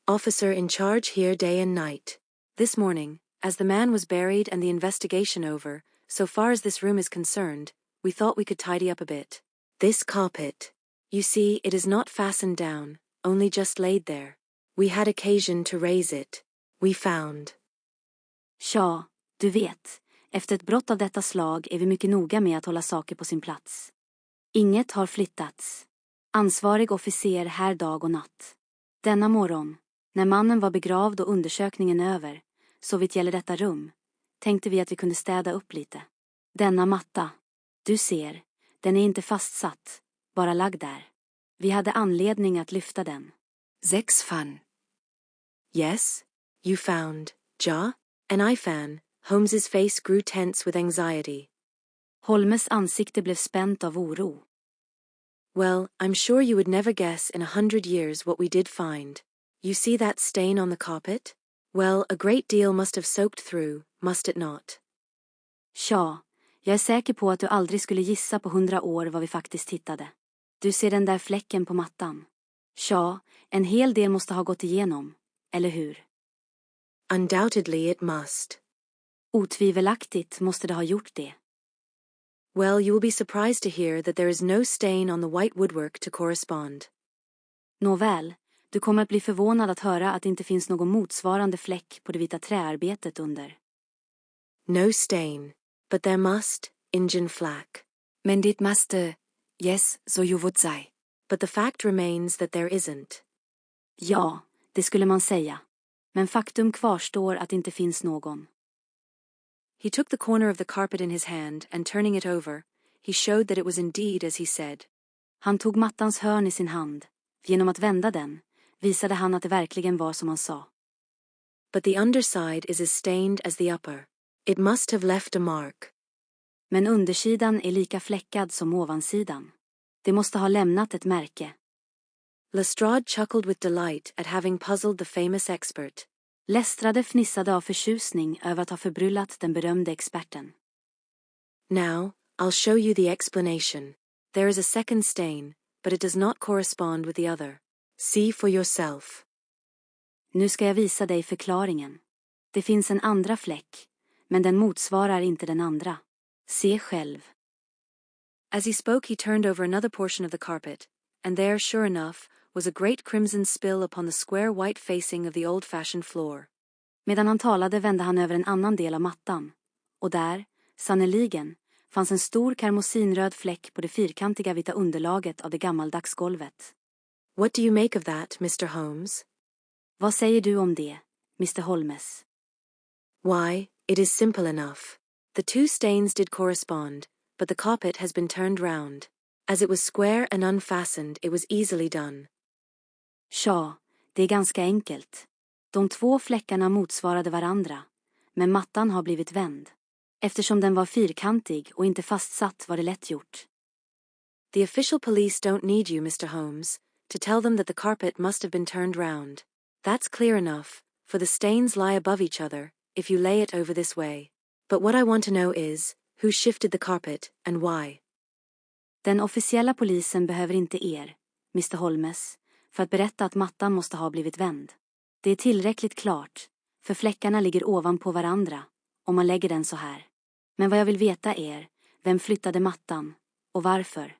Officer in charge here day and night. This morning, as the man was buried and the investigation over, so far as this room is concerned, we thought we could tidy up a bit. This carpet. You see, it is not fastened down, only just laid there. We had occasion to raise it. We found. Tja, du vet, efter ett brott av detta slag är vi mycket noga med att hålla saker på sin plats. Inget har flyttats. Ansvarig officer här dag och natt. Denna morgon, när mannen var begravd och undersökningen över, så vitt gäller detta rum, tänkte vi att vi kunde städa upp lite. Denna matta, du ser, den är inte fastsatt, bara lagd där. Vi hade anledning att lyfta den. 6 fann. Yes, you found, ja, and I fan. Holmes's face grew tense with anxiety. Holmes ansikte blev spänt av oro. Well, I'm sure you would never guess in 100 years what we did find. You see that stain on the carpet? Well, a great deal must have soaked through, must it not? Tja, jag är säker på att du aldrig skulle gissa på 100 år vad vi faktiskt hittade. Du ser den där fläcken på mattan. Tja, en hel del måste ha gått igenom, eller hur? Undoubtedly it must. Otvivelaktigt måste det ha gjort det. Well, you will be surprised to hear that there is no stain on the white woodwork to correspond. Nåväl, du kommer att bli förvånad att höra att det inte finns någon motsvarande fläck på det vita träarbetet under. No stain, but there must, Ingen flack. Men det måste, yes, så ju would say. But the fact remains that there isn't. Ja, det skulle man säga. Men faktum kvarstår att det inte finns någon. He took the corner of the carpet in his hand and turning it over, he showed that it was indeed as he said. Han tog mattans hörn i sin hand. Genom att vända den visade han att det verkligen var som han sa. But the underside is as stained as the upper. It must have left a mark. Men undersidan är lika fläckad som ovansidan. Det måste ha lämnat ett märke. Lestrade chuckled with delight at having puzzled the famous expert. Lestrade fnissade av förtjusning över att ha förbryllat den berömde experten. Now, I'll show you the explanation. There is a second stain, but it does not correspond with the other. See for yourself. Nu ska jag visa dig förklaringen. Det finns en andra fläck, men den motsvarar inte den andra. Se själv. As he spoke, he turned over another portion of the carpet, and there, sure enough, was a great crimson spill upon the square white facing of the old-fashioned floor. Medan han talade vände han över en annan del av mattan. Och där, sannoliken, fanns en stor karmosinröd fläck på det fyrkantiga vita underlaget av det gammaldags golvet. What do you make of that, Mr. Holmes? Vad säger du om det, Mr. Holmes? Why, it is simple enough. The two stains did correspond, but the carpet has been turned round. As it was square and unfastened, it was easily done. Tja, det är ganska enkelt. De två fläckarna motsvarade varandra, men mattan har blivit vänd. Eftersom den var fyrkantig och inte fastsatt var det lätt gjort. The official police don't need you, Mr. Holmes, to tell them that the carpet must have been turned round. That's clear enough, for the stains lie above each other, if you lay it over this way. But what I want to know is, who shifted the carpet, and why? Den officiella polisen behöver inte Mr. Holmes, för att berätta att mattan måste ha blivit vänd. Det är tillräckligt klart, för fläckarna ligger ovanpå varandra, om man lägger den så här. Men vad jag vill veta är, vem flyttade mattan, och varför?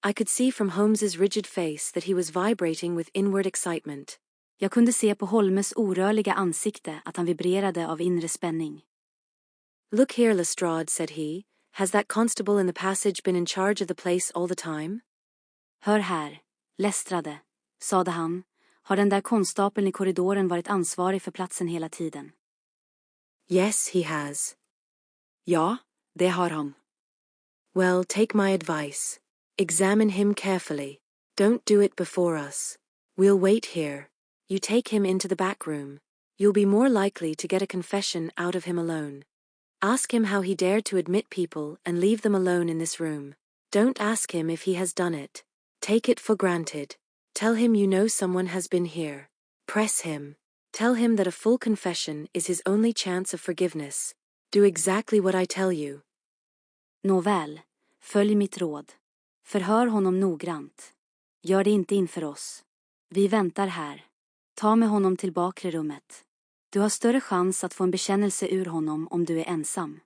I could see from Holmes's rigid face that he was vibrating with inward excitement. Jag kunde se på Holmes orörliga ansikte att han vibrerade av inre spänning. Look here, Lestrade, said he. Has that constable in the passage been in charge of the place all the time? Hör här, Lestrade, sade han. Har den där konstapeln i korridoren varit ansvarig för platsen hela tiden? Yes, he has. Ja, det har han. Well, take my advice. Examine him carefully. Don't do it before us. We'll wait here. You take him into the back room. You'll be more likely to get a confession out of him alone. Ask him how he dared to admit people and leave them alone in this room. Don't ask him if he has done it. Take it for granted. Tell him you know someone has been here. Press him. Tell him that a full confession is his only chance of forgiveness. Do exactly what I tell you. Nåväl, följ mitt råd. Förhör honom noggrant. Gör det inte inför oss. Vi väntar här. Ta med honom till bakre rummet. Du har större chans att få en bekännelse ur honom om du är ensam.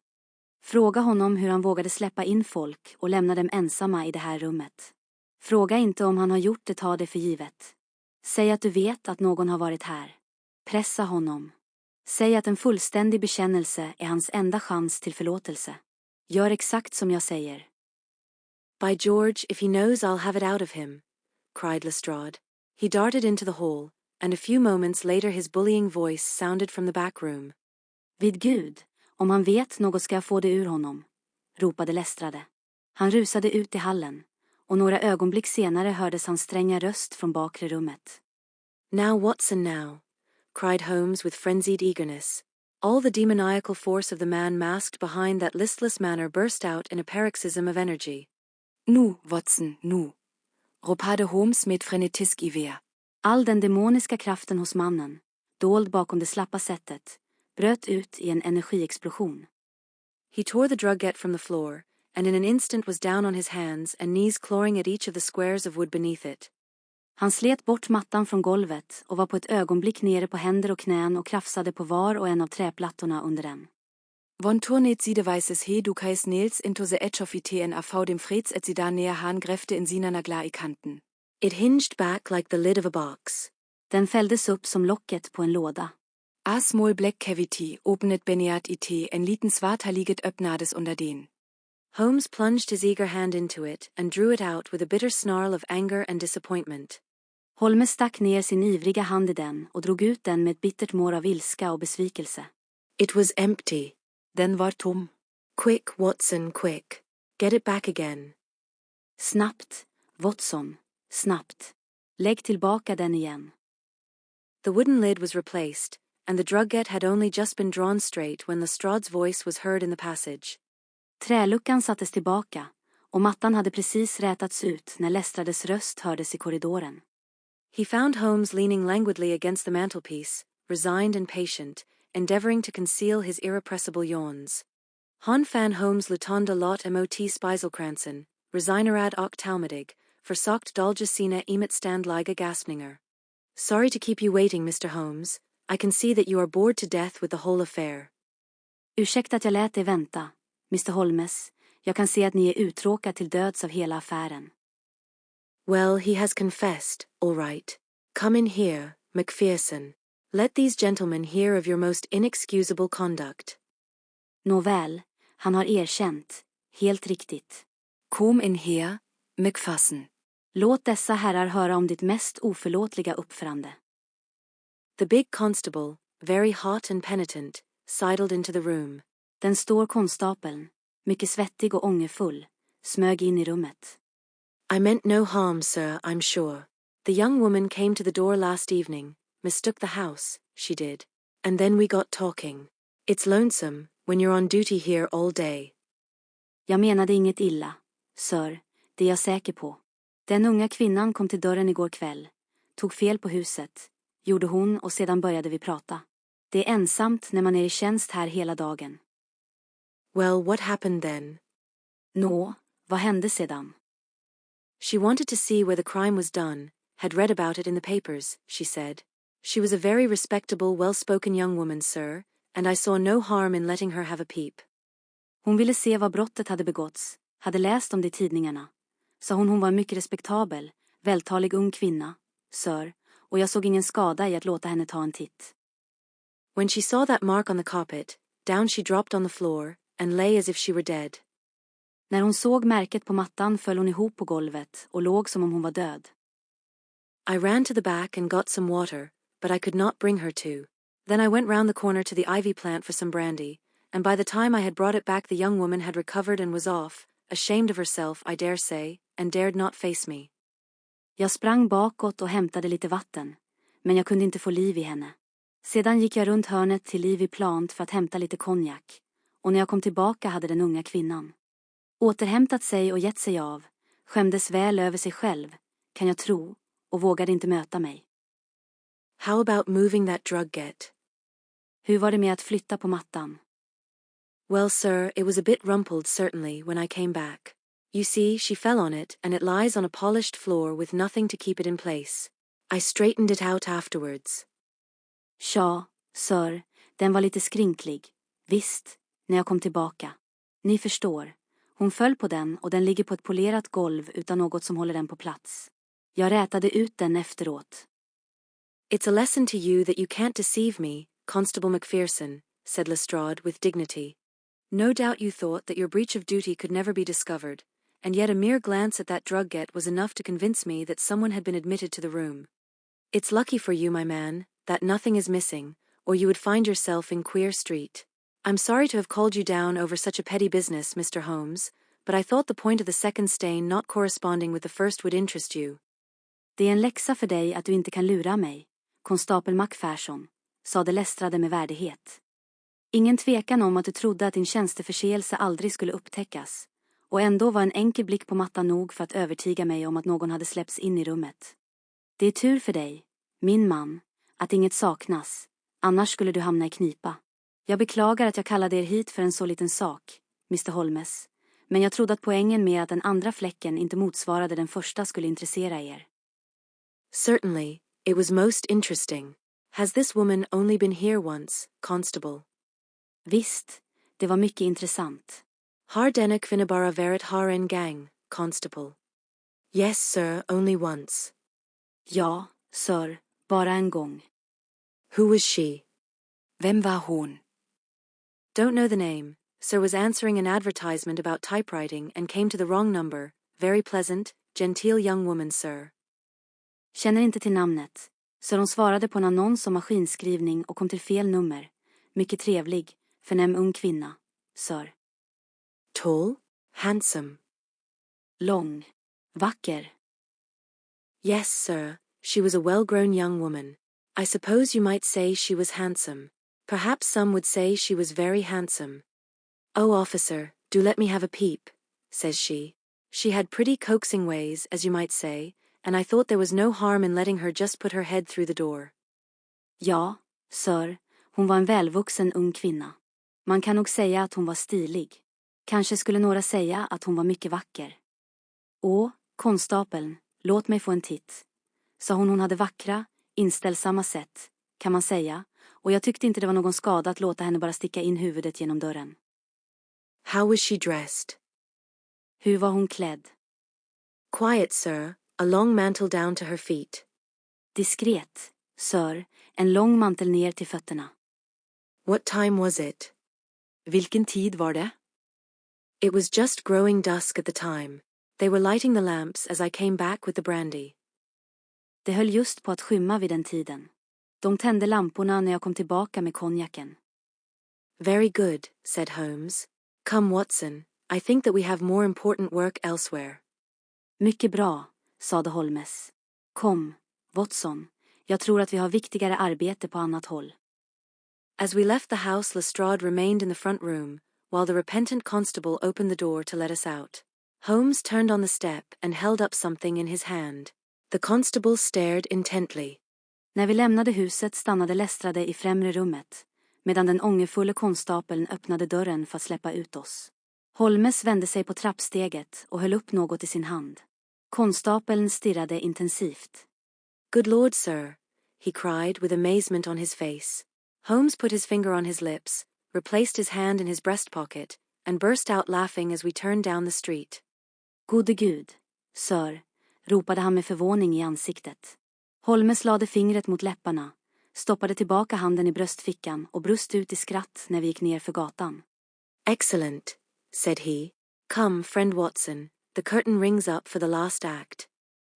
Fråga honom hur han vågade släppa in folk och lämna dem ensamma i det här rummet. Fråga inte om han har gjort det, ta det för givet. Säg att du vet att någon har varit här. Pressa honom. Säg att en fullständig bekännelse är hans enda chans till förlåtelse. Gör exakt som jag säger. By George, if he knows I'll have it out of him, cried Lestrade. He darted into the hall, and a few moments later his bullying voice sounded from the back room. Vid Gud, om han vet något ska jag få det ur honom, ropade Lestrade. Han rusade ut i hallen, och några ögonblick senare hördes hans stränga röst från bakre rummet. Now Watson now, cried Holmes with frenzied eagerness. All the demoniacal force of the man masked behind that listless manner burst out in a paroxysm of energy. Nu, Watson, nu, ropade Holmes med frenetisk iver. All den demoniska kraften hos mannen, dold bakom det slappa sättet, bröt ut i en energiexplosion. He tore the drugget from the floor, and in an instant was down on his hands and knees clawing at each of the squares of wood beneath it. Han slet bort mattan från golvet och var på ett ögonblick nere på händer och knän och krafsade på var och en av träplattorna under den. Von turnet sideweises he du kais nils into the edge of it en av dem freds et sida näher han gräfte in sinana gla i kanten. It hinged back like the lid of a box. Den fälldes upp som locket på en låda. A small black cavity openet beneat it en liten svartaliget öppnades under den. Holmes plunged his eager hand into it and drew it out with a bitter snarl of anger and disappointment. Holmes stack ner sin ivriga hand i den och drog ut den med ett bittert mår av ilska och besvikelse. It was empty. Den var tom. Quick, Watson, quick. Get it back again. Snabbt, Watson, snabbt. Lägg tillbaka den igen. The wooden lid was replaced, and the drugget had only just been drawn straight when Lestrade's voice was heard in the passage. Träluckan sattes tillbaka, och mattan hade precis rätats ut när Lestrades röst hördes i korridoren. He found Holmes leaning languidly against the mantelpiece, resigned and patient, endeavoring to conceal his irrepressible yawns. Han fan Holmes lutonda lot mot Speiselkransen, resignerad och talmadig, försökt dolga sina emotstandliga gaspningar. Sorry to keep you waiting, Mr. Holmes. I can see that you are bored to death with the whole affair. Ursäkta att jag lät dig vänta, Mr. Holmes. Jag kan se att ni är uttråkad till döds av hela affären. Well, he has confessed, all right. Come in here, Macpherson. Let these gentlemen hear of your most inexcusable conduct. Nåväl, han har erkänt. Helt riktigt. Kom in here, Macpherson. Låt dessa herrar höra om ditt mest oförlåtliga uppförande. The big constable, very hot and penitent, sidled into the room. Den stor konstapeln, mycket svettig och ångerfull, smög in i rummet. I meant no harm, sir, I'm sure. The young woman came to the door last evening, mistook the house, she did. And then we got talking. It's lonesome, when you're on duty here all day. Jag menade inget illa, sir, det är jag säker på. Den unga kvinnan kom till dörren igår kväll, tog fel på huset, gjorde hon och sedan började vi prata. Det är ensamt när man är i tjänst här hela dagen. Well, what happened then? Nå, vad hände sedan? She wanted to see where the crime was done, had read about it in the papers, she said. She was a very respectable, well-spoken young woman, sir, and I saw no harm in letting her have a peep. Hon ville se var brottet hade begåtts, hade läst om det i tidningarna. Sa hon var en mycket respektabel, vältalig ung kvinna, sir, och jag såg ingen skada i att låta henne ta en titt. When she saw that mark on the carpet, down she dropped on the floor, and lay as if she were dead. När hon såg märket på mattan föll hon ihop på golvet och låg som om hon var död. I ran to the back and got some water, but I could not bring her to. Then I went round the corner to the ivy plant for some brandy, and by the time I had brought it back the young woman had recovered and was off, ashamed of herself, I dare say, and dared not face me. Jag sprang bakåt och hämtade lite vatten, men jag kunde inte få liv i henne. Sedan gick jag runt hörnet till Ivy Plant för att hämta lite konjak, och när jag kom tillbaka hade den unga kvinnan återhämtat sig och gett sig av, skämdes väl över sig själv, kan jag tro, och vågade inte möta mig. How about moving that drugget? Hur var det med att flytta på mattan? Well, sir, it was a bit rumpled certainly when I came back. You see, she fell on it, and it lies on a polished floor with nothing to keep it in place. I straightened it out afterwards. Tja, sir, den var lite skrynklig. Visst, när jag kom tillbaka. Ni förstår. Hon föll på den och den ligger på ett polerat golv utan något som håller den på plats. Jag rätade ut den efteråt. It's a lesson to you that you can't deceive me, Constable Macpherson, said Lestrade with dignity. No doubt you thought that your breach of duty could never be discovered, and yet a mere glance at that drugget was enough to convince me that someone had been admitted to the room. It's lucky for you, my man, that nothing is missing, or you would find yourself in Queer Street. I'm sorry to have called you down over such a petty business, Mr. Holmes, but I thought the point of the second stain not corresponding with the first would interest you. Det är en läxa för dig att du inte kan lura mig, konstapel Macpherson, sade Lestrade med värdighet. Ingen tvekan om att du trodde att din tjänsteförseelse aldrig skulle upptäckas, och ändå var en enkel blick på mattan nog för att övertyga mig om att någon hade släppts in i rummet. Det är tur för dig, min man, att inget saknas, annars skulle du hamna i knipa. Jag beklagar att jag kallade er hit för en så liten sak, Mr. Holmes, men jag trodde att poängen med att den andra fläcken inte motsvarade den första skulle intressera er. Certainly, it was most interesting. Has this woman only been here once, Constable? Visst, det var mycket intressant. Har denna kvinna bara varit har en gang, Constable? Yes, sir, only once. Ja, sir, bara en gång. Who was she? Vem var hon? Don't know the name. Sir was answering an advertisement about typewriting and came to the wrong number. Very pleasant, genteel young woman, sir. Känner inte till namnet. Så de svarade på en annons om maskinskrivning och kom till fel nummer. Mycket trevlig, förnäm ung kvinna, sir. Tall? Handsome. Lång. Vacker. Yes, sir, she was a well-grown young woman. I suppose you might say she was handsome. Perhaps some would say she was very handsome. Oh, officer, do let me have a peep, says she. She had pretty coaxing ways, as you might say, and I thought there was no harm in letting her just put her head through the door. Ja, sir, hon var en välvuxen ung kvinna. Man kan nog säga att hon var stilig. Kanske skulle några säga att hon var mycket vacker. Åh, konstapeln, låt mig få en titt. Sa hon hade vackra, inställsamma sätt, kan man säga, och jag tyckte inte det var någon skada att låta henne bara sticka in huvudet genom dörren. How was she dressed? Hur var hon klädd? Quiet, sir, a long mantle down to her feet. Diskret, sir, en lång mantel ner till fötterna. What time was it? Vilken tid var det? It was just growing dusk at the time. They were lighting the lamps as I came back with the brandy. Det höll just på att skymma vid den tiden. De tände lamporna när jag kom tillbaka med konjaken. Very good, said Holmes. Come, Watson, I think that we have more important work elsewhere. Mycket bra, sade Holmes. Kom, Watson, jag tror att vi har viktigare arbete på annat håll. As we left the house, Lestrade remained in the front room, while the repentant constable opened the door to let us out. Holmes turned on the step and held up something in his hand. The constable stared intently. När vi lämnade huset stannade Lestrade i främre rummet, medan den ångerfulle konstapeln öppnade dörren för att släppa ut oss. Holmes vände sig på trappsteget och höll upp något i sin hand. Konstapeln stirrade intensivt. Good Lord, sir, he cried with amazement on his face. Holmes put his finger on his lips, replaced his hand in his breast pocket, and burst out laughing as we turned down the street. Gode Gud, sir, ropade han med förvåning i ansiktet. Holmes lade fingret mot läpparna, stoppade tillbaka handen i bröstfickan och brust ut i skratt när vi gick ner för gatan. Excellent, said he. Come, friend Watson, the curtain rings up for the last act.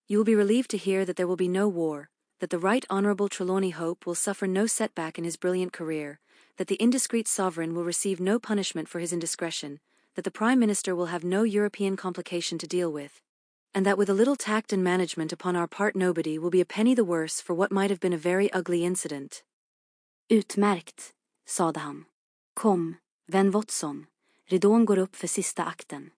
You will be relieved to hear that there will be no war, that the Right Honourable Trelawney Hope will suffer no setback in his brilliant career, that the indiscreet sovereign will receive no punishment for his indiscretion, that the Prime Minister will have no European complication to deal with, and that with a little tact and management upon our part nobody will be a penny the worse for what might have been a very ugly incident. Utmärkt, sade han. Kom, vän Watson, ridån går upp för sista akten.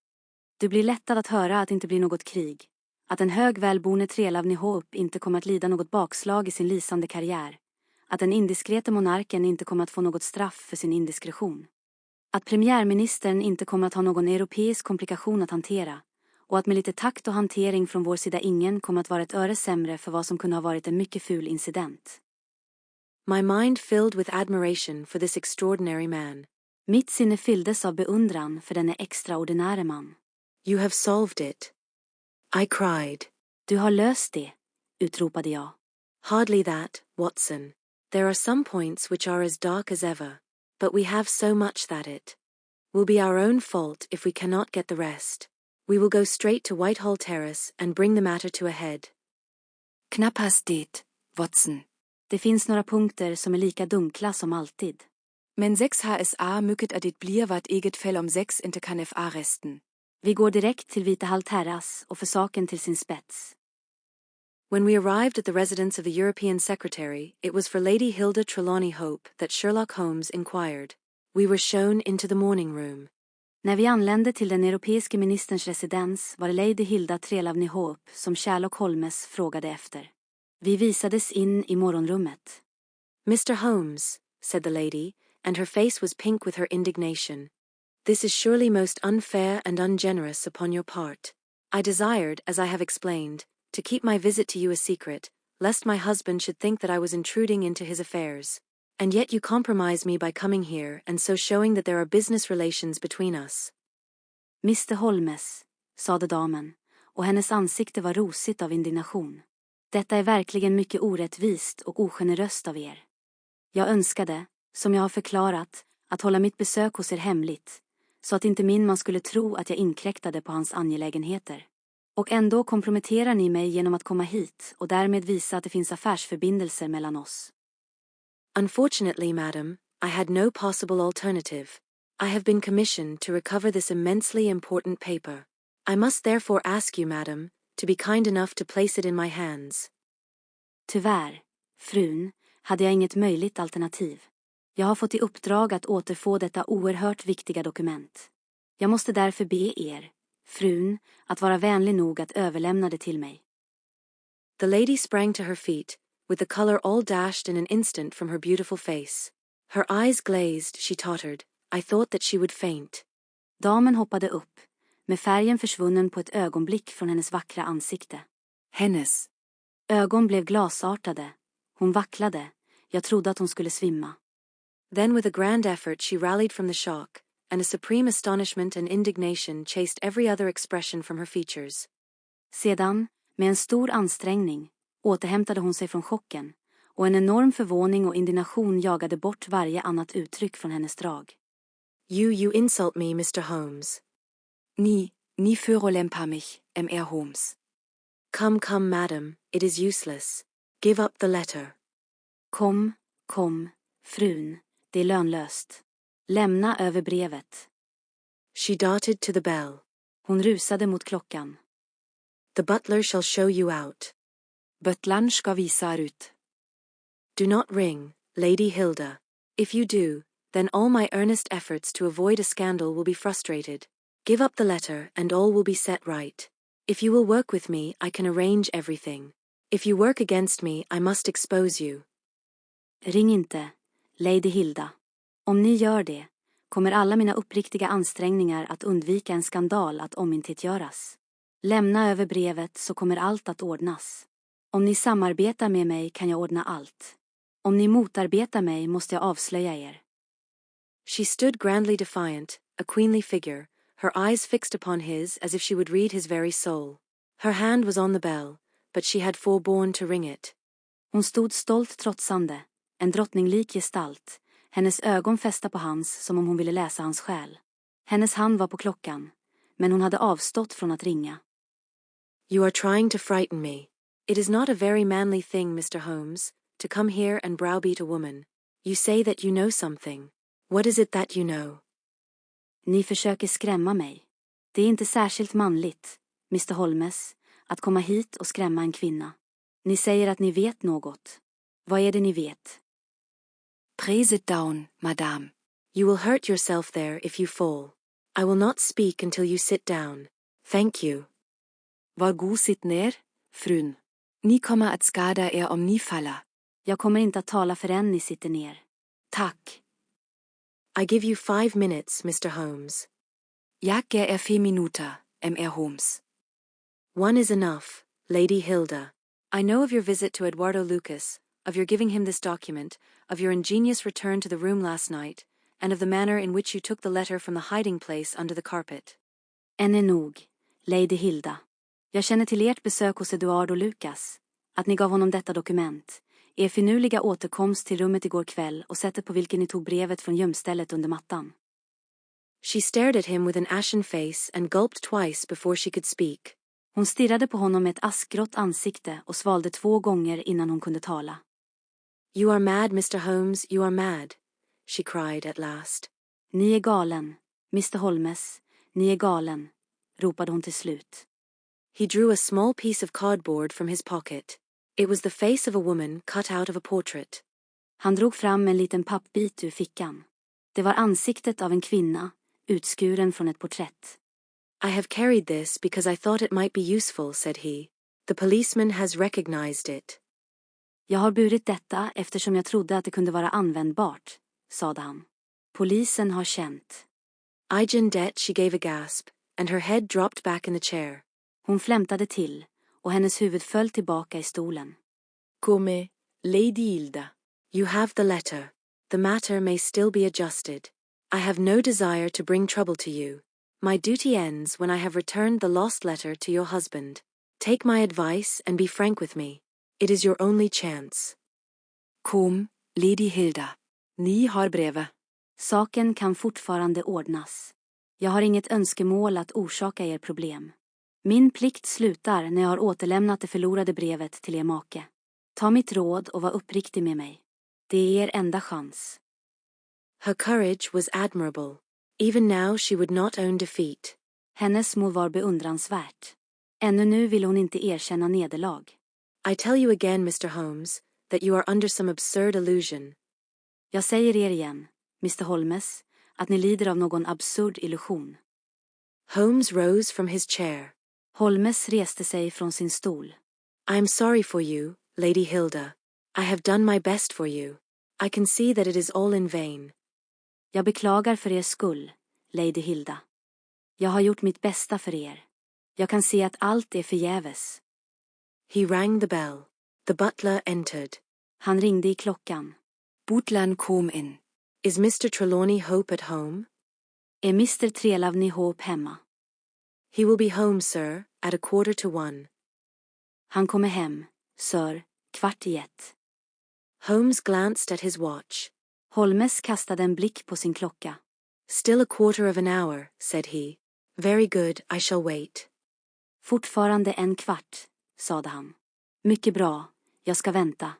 Du blir lättad att höra att det inte blir något krig, att en hög välborne Trelawney Hope inte kommer att lida något bakslag i sin lysande karriär, att den indiskrete monarken inte kommer att få något straff för sin indiskretion, att premiärministern inte kommer att ha någon europeisk komplikation att hantera, och att med lite takt och hantering från vår sida ingen kommer att vara ett öre sämre för vad som kunde ha varit en mycket ful incident. My mind filled with admiration for this extraordinary man. Mitt sinne fylldes av beundran för denne extraordinäre man. You have solved it. I cried. Du har löst det, utropade jag. Hardly that, Watson. There are some points which are as dark as ever, but we have so much that it will be our own fault if we cannot get the rest. We will go straight to Whitehall Terrace and bring the matter to a head. Knappast det, Watson. Det finns några punkter som är lika dunkla som alltid. Men 6 HSA mycket att det blir vad eget fäll om 6 inte kan FA resten. Vi går direkt till Vita Hall Terrace och för saken till sin spets. When we arrived at the residence of the European Secretary, it was for Lady Hilda Trelawney Hope that Sherlock Holmes inquired. We were shown into the morning room. När vi anlände till den europeiske ministerns residens var det Lady Hilda Trelawney Hope som Sherlock Holmes frågade efter. Vi visades in i morgonrummet. Mr. Holmes, said the lady, and her face was pink with her indignation. This is surely most unfair and ungenerous upon your part. I desired, as I have explained, to keep my visit to you a secret, lest my husband should think that I was intruding into his affairs. And yet you compromise me by coming here and so showing that there are business relations between us. Mr. Holmes, sade damen, och hennes ansikte var rosigt av indignation. Detta är verkligen mycket orättvist och ogeneröst av er. Jag önskade, som jag har förklarat, att hålla mitt besök hos er hemligt, så att inte min man skulle tro att jag inkräktade på hans angelägenheter. Och ändå komprometterar ni mig genom att komma hit och därmed visa att det finns affärsförbindelser mellan oss. Unfortunately, madam, I had no possible alternative. I have been commissioned to recover this immensely important paper. I must therefore ask you, madam, to be kind enough to place it in my hands. Tyvärr, frun, hade jag inget möjligt alternativ. Jag har fått i uppdrag att återfå detta oerhört viktiga dokument. Jag måste därför be er, frun, att vara vänlig nog att överlämna det till mig. The lady sprang to her feet, with the color all dashed in an instant from her beautiful face. Her eyes glazed, she tottered. I thought that she would faint. Damen hoppade upp, med färgen försvunnen på ett ögonblick från hennes vackra ansikte. Hennes ögon blev glasartade. Hon vacklade. Jag trodde att hon skulle svimma. Then with a grand effort she rallied from the shock, and a supreme astonishment and indignation chased every other expression from her features. Sedan, med en stor ansträngning, återhämtade hon sig från chocken, och en enorm förvåning och indignation jagade bort varje annat uttryck från hennes drag. You insult me, Mr. Holmes. Ni förolämpar mig, Mr. Holmes. Come, madam, it is useless. Give up the letter. Kom, frun, det är lönlöst. Lämna över brevet. She darted to the bell. Hon rusade mot klockan. The butler shall show you out. Butlern ska visa er ut. Do not ring, Lady Hilda. If you do, then all my earnest efforts to avoid a scandal will be frustrated. Give up the letter and all will be set right. If you will work with me, I can arrange everything. If you work against me, I must expose you. Ring inte, Lady Hilda. Om ni gör det, kommer alla mina uppriktiga ansträngningar att undvika en skandal att omintetgöras. Lämna över brevet så kommer allt att ordnas. Om ni samarbetar med mig kan jag ordna allt. Om ni motarbetar mig måste jag avslöja er. She stood grandly defiant, a queenly figure, her eyes fixed upon his as if she would read his very soul. Her hand was on the bell, but she had forborne to ring it. Hon stod stolt trotsande, en drottninglik gestalt, hennes ögon fästa på hans som om hon ville läsa hans själ. Hennes hand var på klockan, men hon hade avstått från att ringa. You are trying to frighten me. It is not a very manly thing, Mr. Holmes, to come here and browbeat a woman. You say that you know something. What is it that you know? Ni försöker skrämma mig. Det är inte särskilt manligt, Mr. Holmes, att komma hit och skrämma en kvinna. Ni säger att ni vet något. Vad är det ni vet? Pray sit down, madame. You will hurt yourself there if you fall. I will not speak until you sit down. Thank you. Var god sitt ner, frun. Ni kommer att skada er om ni faller. Jag kommer inte att tala förrän ni sitter ner. Tack. I give you 5 minutes, Mr. Holmes. Jag ger er 5 minuter, Mr. Holmes. 1 is enough, Lady Hilda. I know of your visit to Eduardo Lucas, of your giving him this document, of your ingenious return to the room last night, and of the manner in which you took the letter from the hiding place under the carpet. En är nog, Lady Hilda. Jag känner till ert besök hos Eduardo Lucas, att ni gav honom detta dokument, er finurliga återkomst till rummet igår kväll och sättet på vilken ni tog brevet från gömstället under mattan. She stared at him with an ashen face and gulped twice before she could speak. Hon stirrade på honom med ett askgrått ansikte och svalde 2 gånger innan hon kunde tala. You are mad, Mr. Holmes, you are mad, she cried at last. Ni är galen, Mr. Holmes, ni är galen, ropade hon till slut. He drew a small piece of cardboard from his pocket. It was the face of a woman cut out of a portrait. Han drog fram en liten pappbit ur fickan. Det var ansiktet av en kvinna, utskuren från ett porträtt. I have carried this because I thought it might be useful, said he. The policeman has recognized it. Jag har burit detta eftersom jag trodde att det kunde vara användbart, sade han. Polisen har känt. Ijendette, she gave a gasp, and her head dropped back in the chair. Hon flämtade till, och hennes huvud föll tillbaka i stolen. Come, Lady Hilda. You have the letter. The matter may still be adjusted. I have no desire to bring trouble to you. My duty ends when I have returned the lost letter to your husband. Take my advice and be frank with me. It is your only chance. Kom, Lady Hilda. Ni har brevet. Saken kan fortfarande ordnas. Jag har inget önskemål att orsaka er problem. Min plikt slutar när jag har återlämnat det förlorade brevet till er make. Ta mitt råd och var uppriktig med mig. Det är er enda chans. Her courage was admirable. Even now she would not own defeat. Hennes mod var beundransvärt. Ännu nu vill hon inte erkänna nederlag. I tell you again, Mr. Holmes, that you are under some absurd illusion. Jag säger er igen, Mr. Holmes, att ni lider av någon absurd illusion. Holmes rose from his chair. Holmes reste sig från sin stol. I am sorry for you, Lady Hilda. I have done my best for you. I can see that it is all in vain. Jag beklagar för er skull, Lady Hilda. Jag har gjort mitt bästa för er. Jag kan se att allt är förgäves. He rang the bell. The butler entered. Han ringde i klockan. Butlern kom in. Is Mr. Trelawney Hope at home? Är Mr. Trelawney Hope hemma? He will be home, sir, at 1:45. Han kommer hem, sir, 1:15. Holmes glanced at his watch. Holmes kastade en blick på sin klocka. Still 1/4 said he. Very good, I shall wait. Fortfarande 1/4, sade han. Mycket bra, jag ska vänta.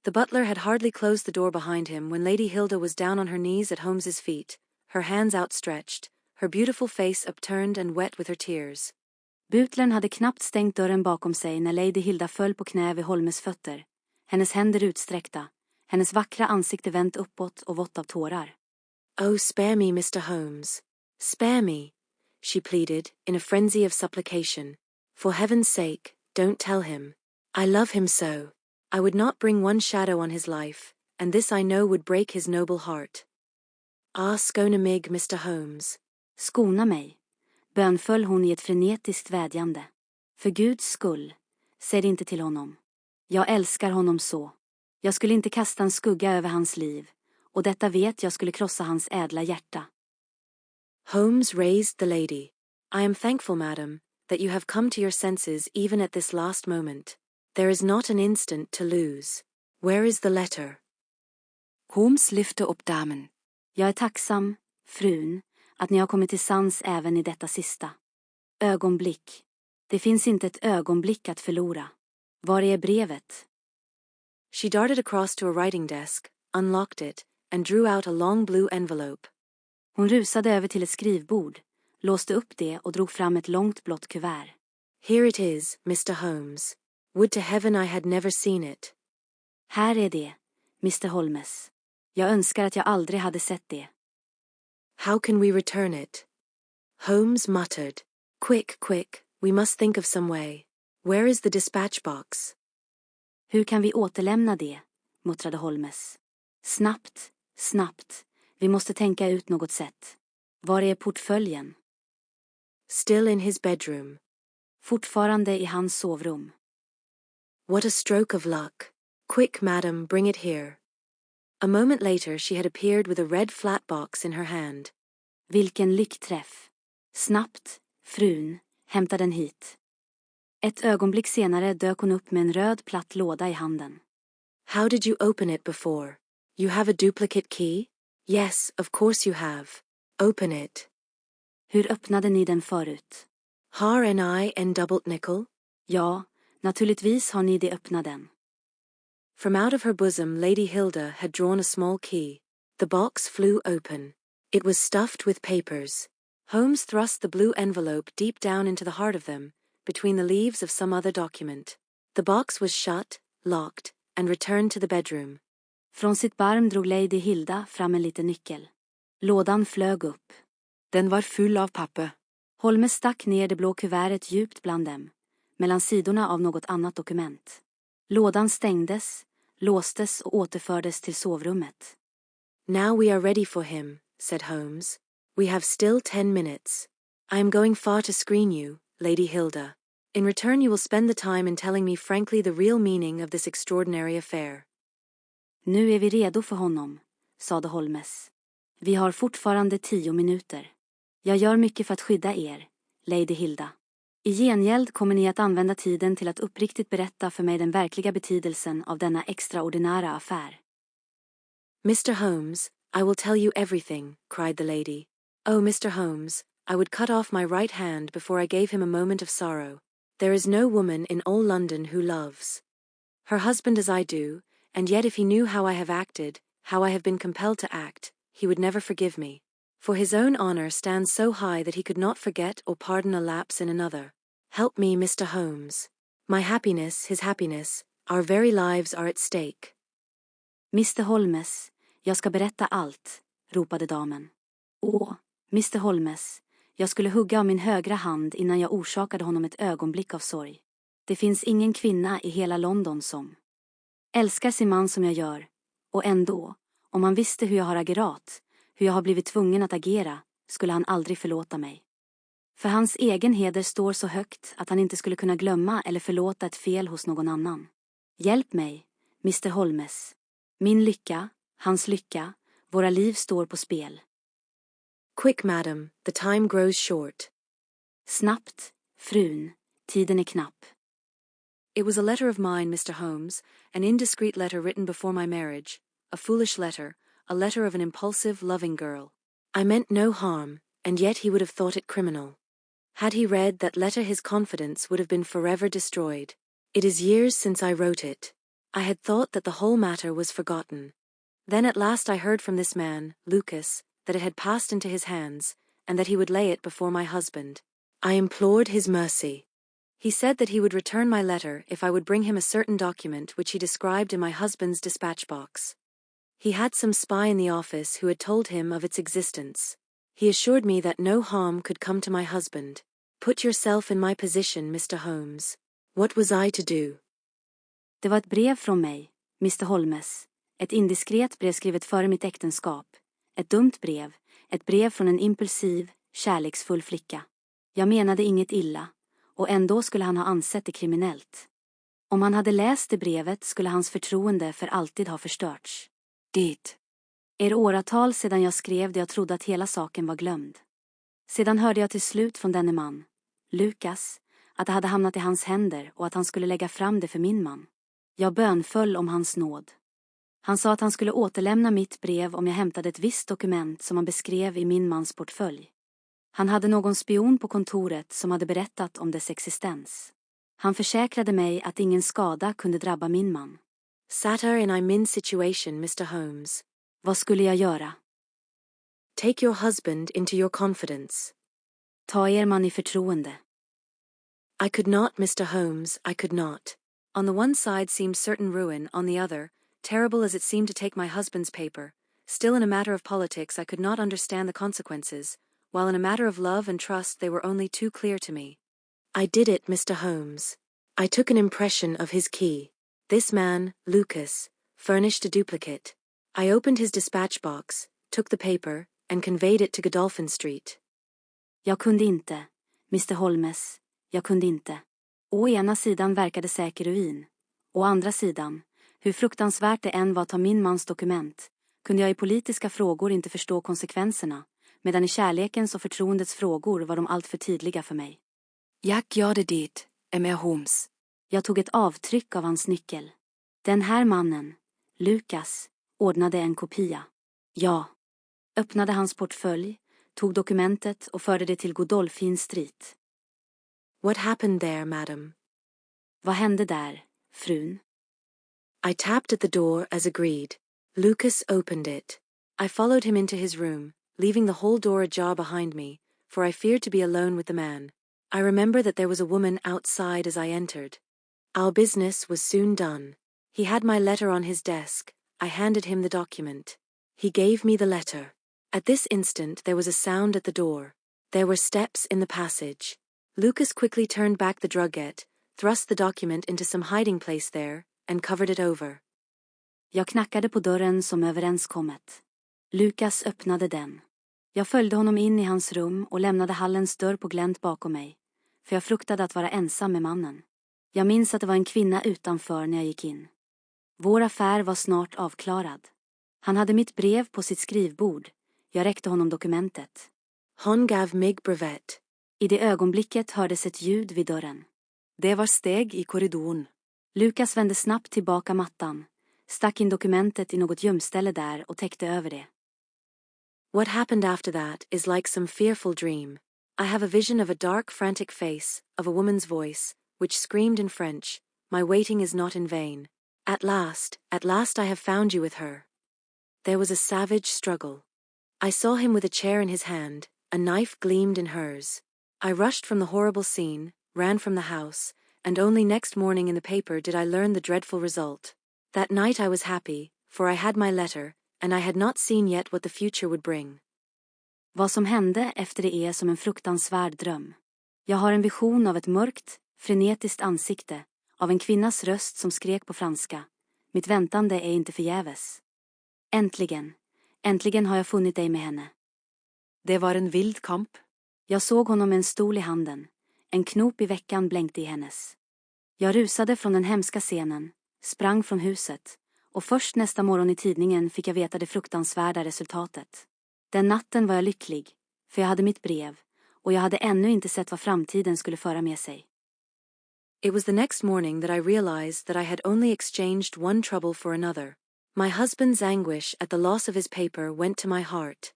The butler had hardly closed the door behind him when Lady Hilda was down on her knees at Holmes's feet, her hands outstretched, her beautiful face upturned and wet with her tears. Butlern hade knappt stängt dörren bakom sig när Lady Hilda föll på knä vid Holmes fötter, hennes händer utsträckta, hennes vackra ansikte vänt uppåt och vått av tårar. Oh, spare me, Mr. Holmes. Spare me, she pleaded, in a frenzy of supplication. For heaven's sake, don't tell him. I love him so. I would not bring one shadow on his life, and this I know would break his noble heart. Ah, skona mig, Mr. Holmes. Skona mig, bönföll hon i ett frenetiskt vädjande. För Guds skull, säg det inte till honom. Jag älskar honom så. Jag skulle inte kasta en skugga över hans liv, och detta vet jag skulle krossa hans ädla hjärta. Holmes raised the lady. I am thankful, madam, that you have come to your senses even at this last moment. There is not an instant to lose. Where is the letter? Holmes lyfte upp damen. Jag är tacksam, frun, att ni har kommit till sans även i detta sista ögonblick. Det finns inte ett ögonblick att förlora. Var är brevet? She darted across to a writing desk, unlocked it, and drew out a long blue envelope. Hon rusade över till ett skrivbord, låste upp det och drog fram ett långt blått kuvert. Here it is, Mr. Holmes. Would to heaven I had never seen it. Här är det, Mr. Holmes. Jag önskar att jag aldrig hade sett det. How can we return it? Holmes muttered. Quick, quick, we must think of some way. Where is the dispatch box? Hur kan vi återlämna det? Muttrade Holmes. Snabbt, snabbt. Vi måste tänka ut något sätt. Var är portföljen? Still in his bedroom. Fortfarande i hans sovrum. What a stroke of luck. Quick, madam, bring it here. A moment later she had appeared with a red flat box in her hand. Vilken lyckträff. Snabbt, frun, hämta den hit. Ett ögonblick senare dök hon upp med en röd platt låda i handen. How did you open it before? You have a duplicate key? Yes, of course you have. Open it. Hur öppnade ni den förut? Har en doubled nickel? Ja, naturligtvis har ni det öppna den. From out of her bosom Lady Hilda had drawn a small key. The box flew open. It was stuffed with papers. Holmes thrust the blue envelope deep down into the heart of them, between the leaves of some other document. The box was shut, locked, and returned to the bedroom. Från sitt barm drog Lady Hilda fram en liten nyckel. Lådan flög upp. Den var full av papper. Holmes stack ner det blå kuvertet djupt bland dem, mellan sidorna av något annat dokument. Lådan stängdes, låstes och återfördes till sovrummet. Now we are ready for him, said Holmes. We have still 10 minutes. I am going far to screen you, Lady Hilda. In return you will spend the time in telling me frankly the real meaning of this extraordinary affair. Nu är vi redo för honom, sade Holmes. Vi har fortfarande 10 minuter. Jag gör mycket för att skydda er, Lady Hilda. I gengäld kommer ni att använda tiden till att uppriktigt berätta för mig den verkliga betydelsen av denna extraordinära affär. Mr. Holmes, I will tell you everything, cried the lady. Oh, Mr. Holmes, I would cut off my right hand before I gave him a moment of sorrow. There is no woman in all London who loves her husband as I do, and yet if he knew how I have acted, how I have been compelled to act, he would never forgive me. For his own honor stands so high that he could not forget or pardon a lapse in another. Help me, Mr. Holmes. My happiness, his happiness, our very lives are at stake. Mr. Holmes, jag ska berätta allt, ropade damen. Åh, Mr. Holmes, jag skulle hugga av min högra hand innan jag orsakade honom ett ögonblick av sorg. Det finns ingen kvinna i hela London som älskar sin man som jag gör, och ändå, om han visste hur jag har agerat, hur jag har blivit tvungen att agera, skulle han aldrig förlåta mig. För hans egen heder står så högt att han inte skulle kunna glömma eller förlåta ett fel hos någon annan. Hjälp mig, Mr. Holmes. Min lycka, hans lycka, våra liv står på spel. Quick, madam, the time grows short. Snabbt, frun, tiden är knapp. It was a letter of mine, Mr. Holmes, an indiscreet letter written before my marriage, a foolish letter, a letter of an impulsive, loving girl. I meant no harm, and yet he would have thought it criminal. Had he read that letter, his confidence would have been forever destroyed. It is years since I wrote it. I had thought that the whole matter was forgotten. Then at last I heard from this man, Lucas, that it had passed into his hands, and that he would lay it before my husband. I implored his mercy. He said that he would return my letter if I would bring him a certain document which he described in my husband's dispatch box. He had some spy in the office who had told him of its existence. He assured me that no harm could come to my husband. Put yourself in my position, Mr. Holmes. What was I to do? Det var ett brev från mig, Mr. Holmes. Ett indiskret brev skrivet före mitt äktenskap. Ett dumt brev. Ett brev från en impulsiv, kärleksfull flicka. Jag menade inget illa, och ändå skulle han ha ansett det kriminellt. Om han hade läst det brevet skulle hans förtroende för alltid ha förstörts. Det är åratal sedan jag skrev det, jag trodde att hela saken var glömd. Sedan hörde jag till slut från denne man, Lucas, att det hade hamnat i hans händer och att han skulle lägga fram det för min man. Jag bönföll om hans nåd. Han sa att han skulle återlämna mitt brev om jag hämtade ett visst dokument som han beskrev i min mans portfölj. Han hade någon spion på kontoret som hade berättat om dess existens. Han försäkrade mig att ingen skada kunde drabba min man. Satyr in I'm in situation, Mr. Holmes. Vad skulle jag göra? Take your husband into your confidence. Ta er man i förtroende. I could not, Mr. Holmes, I could not. On the one side seemed certain ruin, on the other, terrible as it seemed to take my husband's paper, still in a matter of politics I could not understand the consequences, while in a matter of love and trust they were only too clear to me. I did it, Mr. Holmes. I took an impression of his key. This man, Lucas, furnished a duplicate. I opened his dispatch box, took the paper, and conveyed it to Godolphin Street. Jag kunde inte, Mr. Holmes, jag kunde inte. Å ena sidan verkade säker ruin. Å andra sidan, hur fruktansvärt det än var att ta min mans dokument, kunde jag i politiska frågor inte förstå konsekvenserna, medan i kärlekens och förtroendets frågor var de allt för tydliga för mig. Jag gjorde det, Mr. Holmes. Jag tog ett avtryck av hans nyckel. Den här mannen, Lucas, ordnade en kopia. Ja. Öppnade hans portfölj, tog dokumentet och förde det till Godolphin Street. What happened there, madam? Vad hände där, frun? I tapped at the door as agreed. Lucas opened it. I followed him into his room, leaving the whole door ajar behind me, for I feared to be alone with the man. I remember that there was a woman outside as I entered. Our business was soon done. He had my letter on his desk. I handed him the document. He gave me the letter. At this instant there was a sound at the door. There were steps in the passage. Lucas quickly turned back the drugget, thrust the document into some hiding place there, and covered it over. Jag knackade på dörren som överenskommet. Lucas öppnade den. Jag följde honom in i hans rum och lämnade hallens dörr på glänt bakom mig, för jag fruktade att vara ensam med mannen. Jag minns att det var en kvinna utanför när jag gick in. Vår affär var snart avklarad. Han hade mitt brev på sitt skrivbord. Jag räckte honom dokumentet. Han gav mig brevet. I det ögonblicket hördes ett ljud vid dörren. Det var steg i korridoren. Lucas vände snabbt tillbaka mattan, stack in dokumentet i något gömställe där och täckte över det. What happened after that is like some fearful dream. I have a vision of a dark, frantic face, of a woman's voice, which screamed in French, "My waiting is not in vain. At last I have found you with her." There was a savage struggle. I saw him with a chair in his hand, a knife gleamed in hers. I rushed from the horrible scene, ran from the house, and only next morning in the paper did I learn the dreadful result. That night I was happy, for I had my letter, and I had not seen yet what the future would bring. Vad som hände efter det är som en fruktansvärd dröm. Jag har en vision av ett mörkt, frenetiskt ansikte, av en kvinnas röst som skrek på franska. Mitt väntande är inte förgäves. Äntligen har jag funnit dig med henne. Det var en vild kamp. Jag såg honom med en stol i handen. En knop i veckan blänkte i hennes. Jag rusade från den hemska scenen, sprang från huset, och först nästa morgon i tidningen fick jag veta det fruktansvärda resultatet. Den natten var jag lycklig, för jag hade mitt brev, och jag hade ännu inte sett vad framtiden skulle föra med sig. It was the next morning that I realized that I had only exchanged one trouble for another. My husband's anguish at the loss of his paper went to my heart.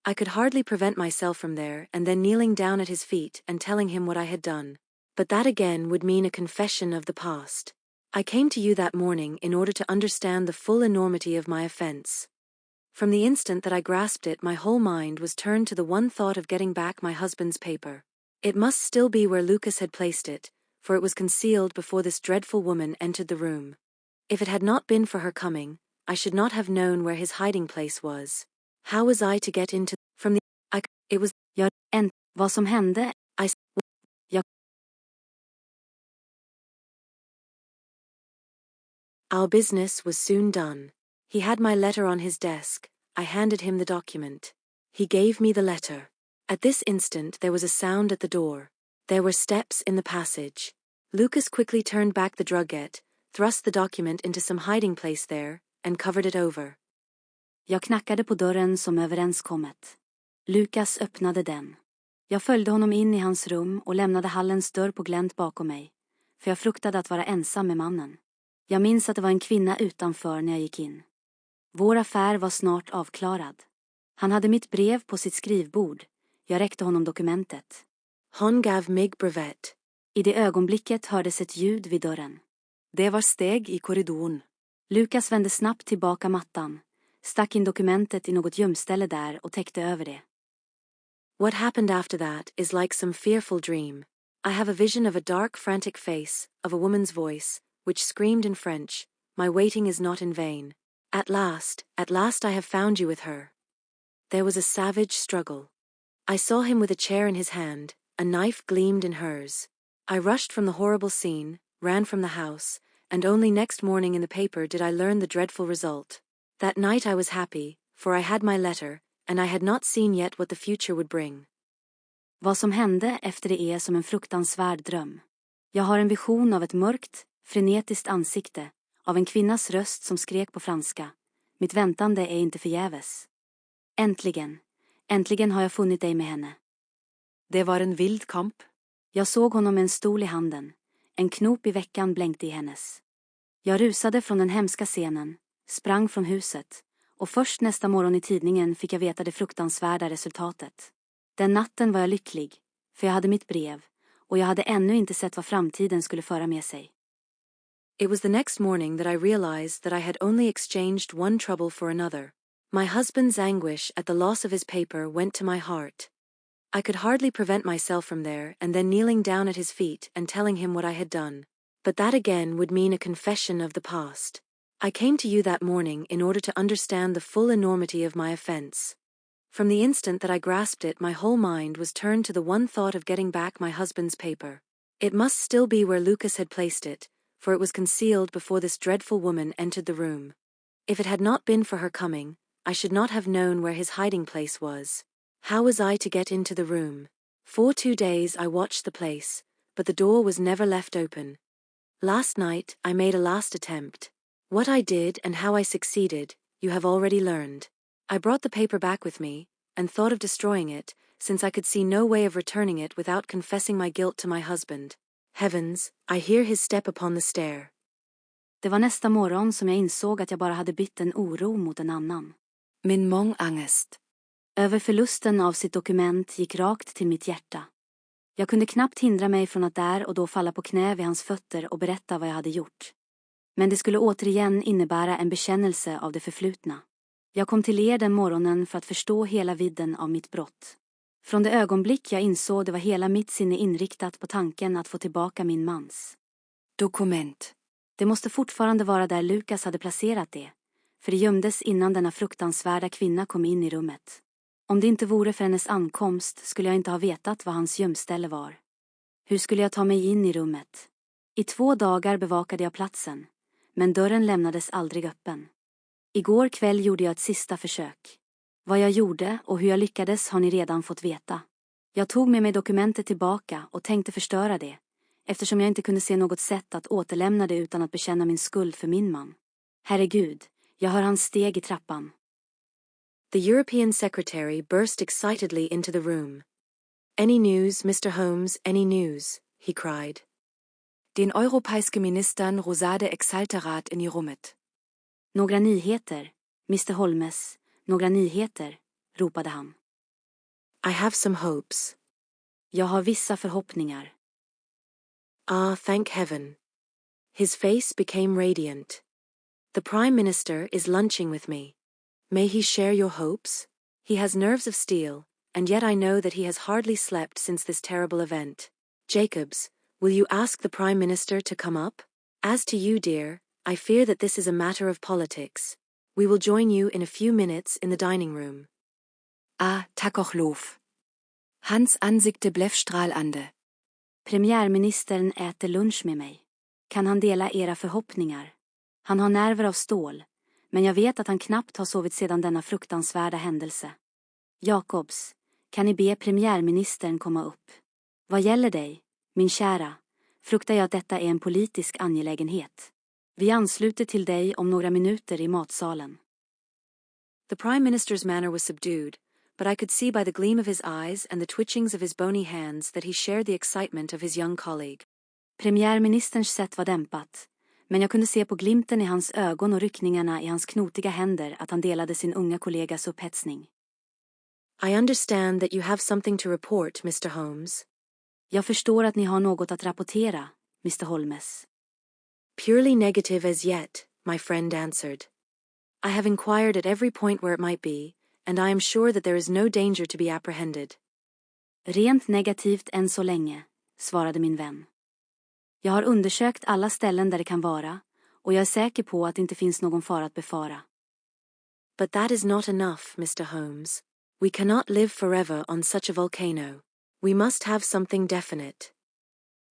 I could hardly prevent myself from there and then kneeling down at his feet and telling him what I had done. But that again would mean a confession of the past. I came to you that morning in order to understand the full enormity of my offense. From the instant that I grasped it, my whole mind was turned to the one thought of getting back my husband's paper. It must still be where Lucas had placed it, for it was concealed before this dreadful woman entered the room. If it had not been for her coming, I should not have known where his hiding place was. How was I to get into from the it was vad som hände. Our business was soon done. He had my letter on his desk. I handed him the document. He gave me the letter. At this instant there was a sound at the door. There were steps in the passage. Lucas quickly turned back the drugget, thrust the document into some hiding place there, and covered it over. Jag knackade på dörren som överenskommet. Lucas öppnade den. Jag följde honom in i hans rum och lämnade hallens dörr på glänt bakom mig, för jag fruktade att vara ensam med mannen. Jag minns att det var en kvinna utanför när jag gick in. Vår affär var snart avklarad. Han hade mitt brev på sitt skrivbord. Jag räckte honom dokumentet. Hon gav mig brevet. I det ögonblicket hördes ett ljud vid dörren. Det var steg i korridoren. Lucas vände snabbt tillbaka mattan, stack in dokumentet i något gömställe där och täckte över det. What happened after that is like some fearful dream. I have a vision of a dark, frantic face, of a woman's voice, which screamed in French, "My waiting is not in vain. At last I have found you with her." There was a savage struggle. I saw him with a chair in his hand, a knife gleamed in hers. I rushed from the horrible scene, ran from the house, and only next morning in the paper did I learn the dreadful result. That night I was happy, for I had my letter, and I had not seen yet what the future would bring. Vad som hände efter det är som en fruktansvärd dröm. Jag har en vision av ett mörkt, frenetiskt ansikte, av en kvinnas röst som skrek på franska. Mitt väntande är inte förgäves. Äntligen har jag funnit dig med henne. Det var en vild kamp. Jag såg honom med en stol i handen. En knop i veckan blänkte i hennes. Jag rusade från den hemska scenen, sprang från huset, och först nästa morgon i tidningen fick jag veta det fruktansvärda resultatet. Den natten var jag lycklig, för jag hade mitt brev, och jag hade ännu inte sett vad framtiden skulle föra med sig. It was the next morning that I realized that I had only exchanged one trouble for another. My husband's anguish at the loss of his paper went to my heart. I could hardly prevent myself from there and then kneeling down at his feet and telling him what I had done. But that again would mean a confession of the past. I came to you that morning in order to understand the full enormity of my offense. From the instant that I grasped it, my whole mind was turned to the one thought of getting back my husband's paper. It must still be where Lucas had placed it, for it was concealed before this dreadful woman entered the room. If it had not been for her coming, I should not have known where his hiding place was. How was I to get into the room? For 2 days I watched the place, but the door was never left open. Last night I made a last attempt. What I did and how I succeeded, you have already learned. I brought the paper back with me, and thought of destroying it, since I could see no way of returning it without confessing my guilt to my husband. Heavens, I hear his step upon the stair. Det var nästa morgon som jag insåg att jag bara hade bytt en oro mot en annan. Min mång angest. Över förlusten av sitt dokument gick rakt till mitt hjärta. Jag kunde knappt hindra mig från att där och då falla på knä vid hans fötter och berätta vad jag hade gjort. Men det skulle återigen innebära en bekännelse av det förflutna. Jag kom till er den morgonen för att förstå hela vidden av mitt brott. Från det ögonblick jag insåg det var hela mitt sinne inriktat på tanken att få tillbaka min mans Dokument. Det måste fortfarande vara där Lukas hade placerat det, för det gömdes innan denna fruktansvärda kvinna kom in i rummet. Om det inte vore för hennes ankomst skulle jag inte ha vetat vad hans gömställe var. Hur skulle jag ta mig in i rummet? I 2 dagar bevakade jag platsen, men dörren lämnades aldrig öppen. Igår kväll gjorde jag ett sista försök. Vad jag gjorde och hur jag lyckades har ni redan fått veta. Jag tog med mig dokumentet tillbaka och tänkte förstöra det, eftersom jag inte kunde se något sätt att återlämna det utan att bekänna min skuld för min man. Herregud, jag hör hans steg i trappan. The European secretary burst excitedly into the room. "Any news, Mr. Holmes, any news?" he cried. Den europeiske ministern rosade exalterat in i rummet. Några nyheter, Mr. Holmes, några nyheter, ropade han. "I have some hopes." Jag har vissa förhoppningar. "Ah, thank heaven." His face became radiant. "The Prime Minister is lunching with me. May he share your hopes? He has nerves of steel, and yet I know that he has hardly slept since this terrible event. Jacobs, will you ask the Prime Minister to come up? As to you, dear, I fear that this is a matter of politics. We will join you in a few minutes in the dining room." Ah, tack och lov. Hans ansikte blev strålande. Premiärministern äter lunch med mig. Kan han dela era förhoppningar? Han har nerver av stål, men jag vet att han knappt har sovit sedan denna fruktansvärda händelse. Jacobs, kan ni be premiärministern komma upp? Vad gäller dig, min kära? Fruktar jag att detta är en politisk angelägenhet. Vi ansluter till dig om några minuter i matsalen. The Prime Minister's manner was subdued, but I could see by the gleam of his eyes and the twitchings of his bony hands that he shared the excitement of his young colleague. Premiärministerns sätt var dämpat, men jag kunde se på glimten i hans ögon och ryckningarna i hans knotiga händer att han delade sin unga kollegas upphetsning. "I understand that you have something to report, Mr. Holmes." Jag förstår att ni har något att rapportera, Mr. Holmes. "Purely negative as yet," my friend answered. "I have inquired at every point where it might be, and I am sure that there is no danger to be apprehended." Rent negativt än så länge, svarade min vän. Jag har undersökt alla ställen där det kan vara, och jag är säker på att det inte finns någon fara att befara. "But that is not enough, Mr. Holmes. We cannot live forever on such a volcano. We must have something definite."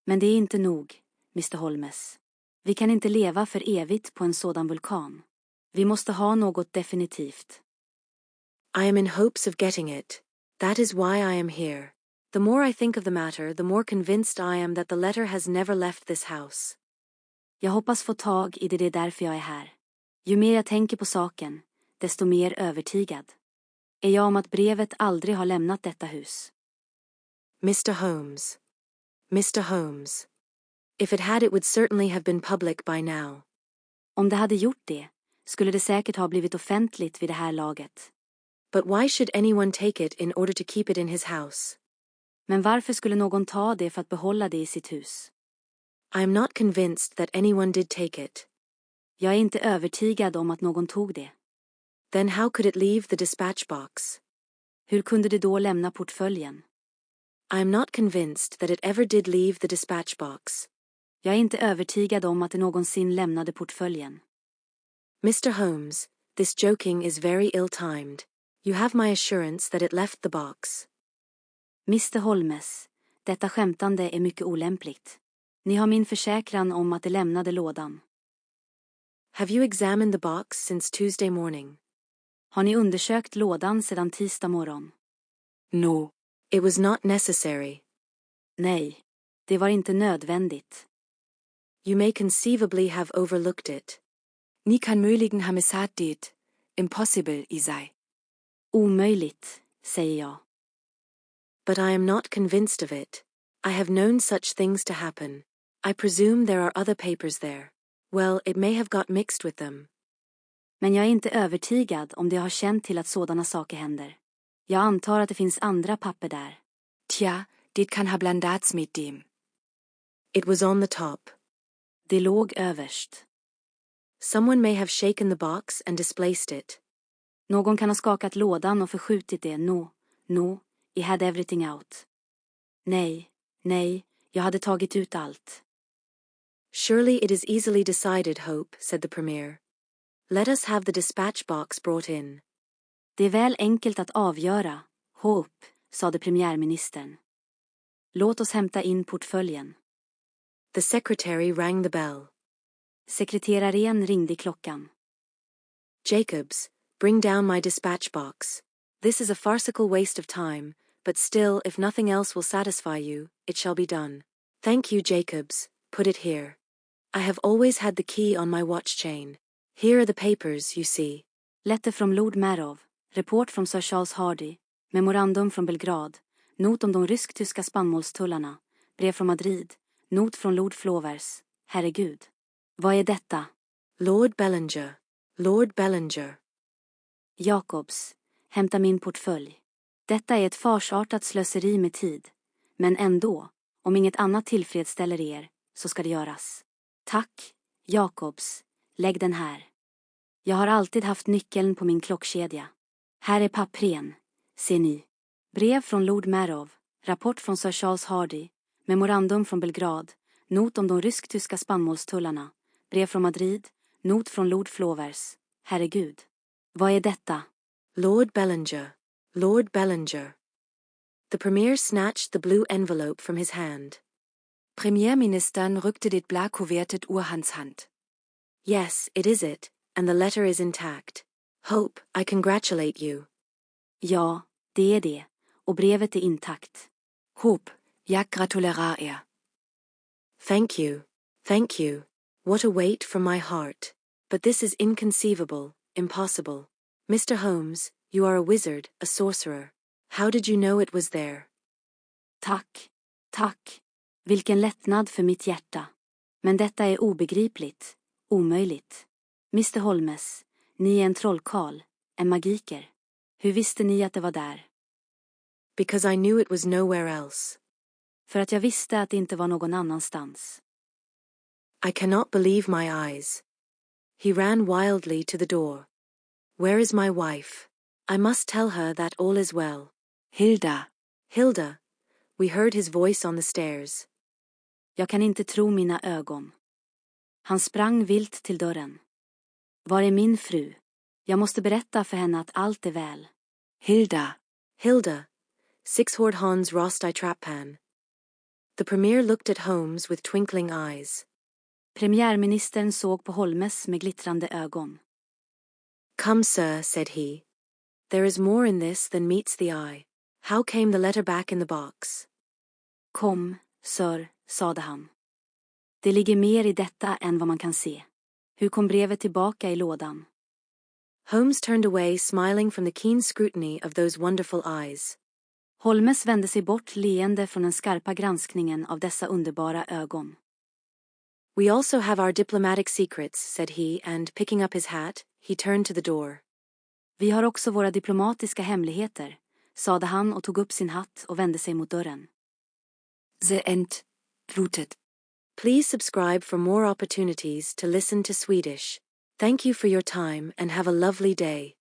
Men det är inte nog, Mr. Holmes. Vi kan inte leva för evigt på en sådan vulkan. Vi måste ha något definitivt. "I am in hopes of getting it. That is why I am here. The more I think of the matter, the more convinced I am that the letter has never left this house." Jag hoppas få tag i det, det är därför jag är här. Ju mer jag tänker på saken, desto mer övertygad är jag om att brevet aldrig har lämnat detta hus. "Mr. Holmes. Mr. Holmes. If it had, it would certainly have been public by now." Om det hade gjort det, skulle det säkert ha blivit offentligt vid det här laget. "But why should anyone take it in order to keep it in his house?" Men varför skulle någon ta det för att behålla det i sitt hus? "I am not convinced that anyone did take it." Jag är inte övertygad om att någon tog det. "Then how could it leave the dispatch box?" Hur kunde det då lämna portföljen? "I am not convinced that it ever did leave the dispatch box." Jag är inte övertygad om att det någonsin lämnade portföljen. "Mr. Holmes, this joking is very ill-timed. You have my assurance that it left the box." Mr. Holmes, detta skämtande är mycket olämpligt. Ni har min försäkran om att det lämnade lådan. "Have you examined the box since Tuesday morning?" Har ni undersökt lådan sedan tisdag morgon? No. "It was not necessary." Nej, det var inte nödvändigt. "You may conceivably have overlooked it." Ni kan möjligen ha missat det. Impossible i sig. Omöjligt, säger jag. "But I am not convinced of it. I have known such things to happen. I presume there are other papers there. Well, it may have got mixed with them." Men jag är inte övertygad om det har känt till att sådana saker händer. Jag antar att det finns andra papper där. Tja, det kan ha blandats med dem. "It was on the top." Det låg överst. "Someone may have shaken the box and displaced it." Någon kan ha skakat lådan och förskjutit det. No, I had everything out. Nej, jag hade tagit ut allt. Surely it is easily decided, Hope, said the Premier. Let us have the dispatch box brought in. Det är väl enkelt att avgöra, Hope, sade premiärministern. Låt oss hämta in portföljen. The secretary rang the bell. Sekreteraren ringde i klockan. Jacobs, bring down my dispatch box. This is a farcical waste of time, but still, if nothing else will satisfy you, it shall be done. Thank you, Jacobs, put it here. I have always had the key on my watch chain. Here are the papers, you see. Letter from Lord Marov, report from Sir Charles Hardy, memorandum från Belgrad, not om de rysk-tyska spannmålstullarna, brev från Madrid, not från Lord Flovers. Herregud. Vad är detta? Lord Bellinger. Jacobs, hämta min portfölj. Detta är ett farsartat slöseri med tid. Men ändå, om inget annat tillfredsställer er, så ska det göras. Tack, Jacobs, lägg den här. Jag har alltid haft nyckeln på min klockkedja. Här är pappren, ser ni. Brev från Lord Marov, rapport från Sir Charles Hardy, memorandum från Belgrad, not om de rysk-tyska spannmålstullarna, brev från Madrid, not från Lord Flovers. Herregud. Vad är detta? Lord Bellinger. The Premier snatched the blue envelope from his hand. Premiärministern rückte det blå kuvertet ur hans hand. Yes, it is it, and the letter is intact. Hope, I congratulate you. Ja, det är det, och brevet är intakt. Hope, jag gratulerar er. Thank you. What a weight from my heart. But this is inconceivable, impossible. Mr. Holmes, you are a wizard, a sorcerer. How did you know it was there? Tack. Vilken lättnad för mitt hjärta. Men detta är obegripligt, omöjligt. Mr. Holmes, ni är en trollkarl, en magiker. Hur visste ni att det var där? Because I knew it was nowhere else. För att jag visste att det inte var någon annanstans. I cannot believe my eyes. He ran wildly to the door. Where is my wife? I must tell her that all is well. Hilda. We heard his voice on the stairs. Jag kan inte tro mina ögon. Han sprang vilt till dörren. Var är min fru? Jag måste berätta för henne att allt är väl. Hilda. Sixhord Hans rost I trappan. The Premier looked at Holmes with twinkling eyes. Premiärministern såg på Holmes med glittrande ögon. Come, sir, said he. There is more in this than meets the eye. How came the letter back in the box? Kom, sir, sade han. Det ligger mer i detta än vad man kan se. Hur kom brevet tillbaka i lådan? Holmes turned away, smiling from the keen scrutiny of those wonderful eyes. Holmes vände sig bort leende från den skarpa granskningen av dessa underbara ögon. We also have our diplomatic secrets, said he, and picking up his hat, he turned to the door. Vi har också våra diplomatiska hemligheter, sade han och tog upp sin hatt och vände sig mot dörren. The end. Blutet. Please subscribe for more opportunities to listen to Swedish. Thank you for your time and have a lovely day.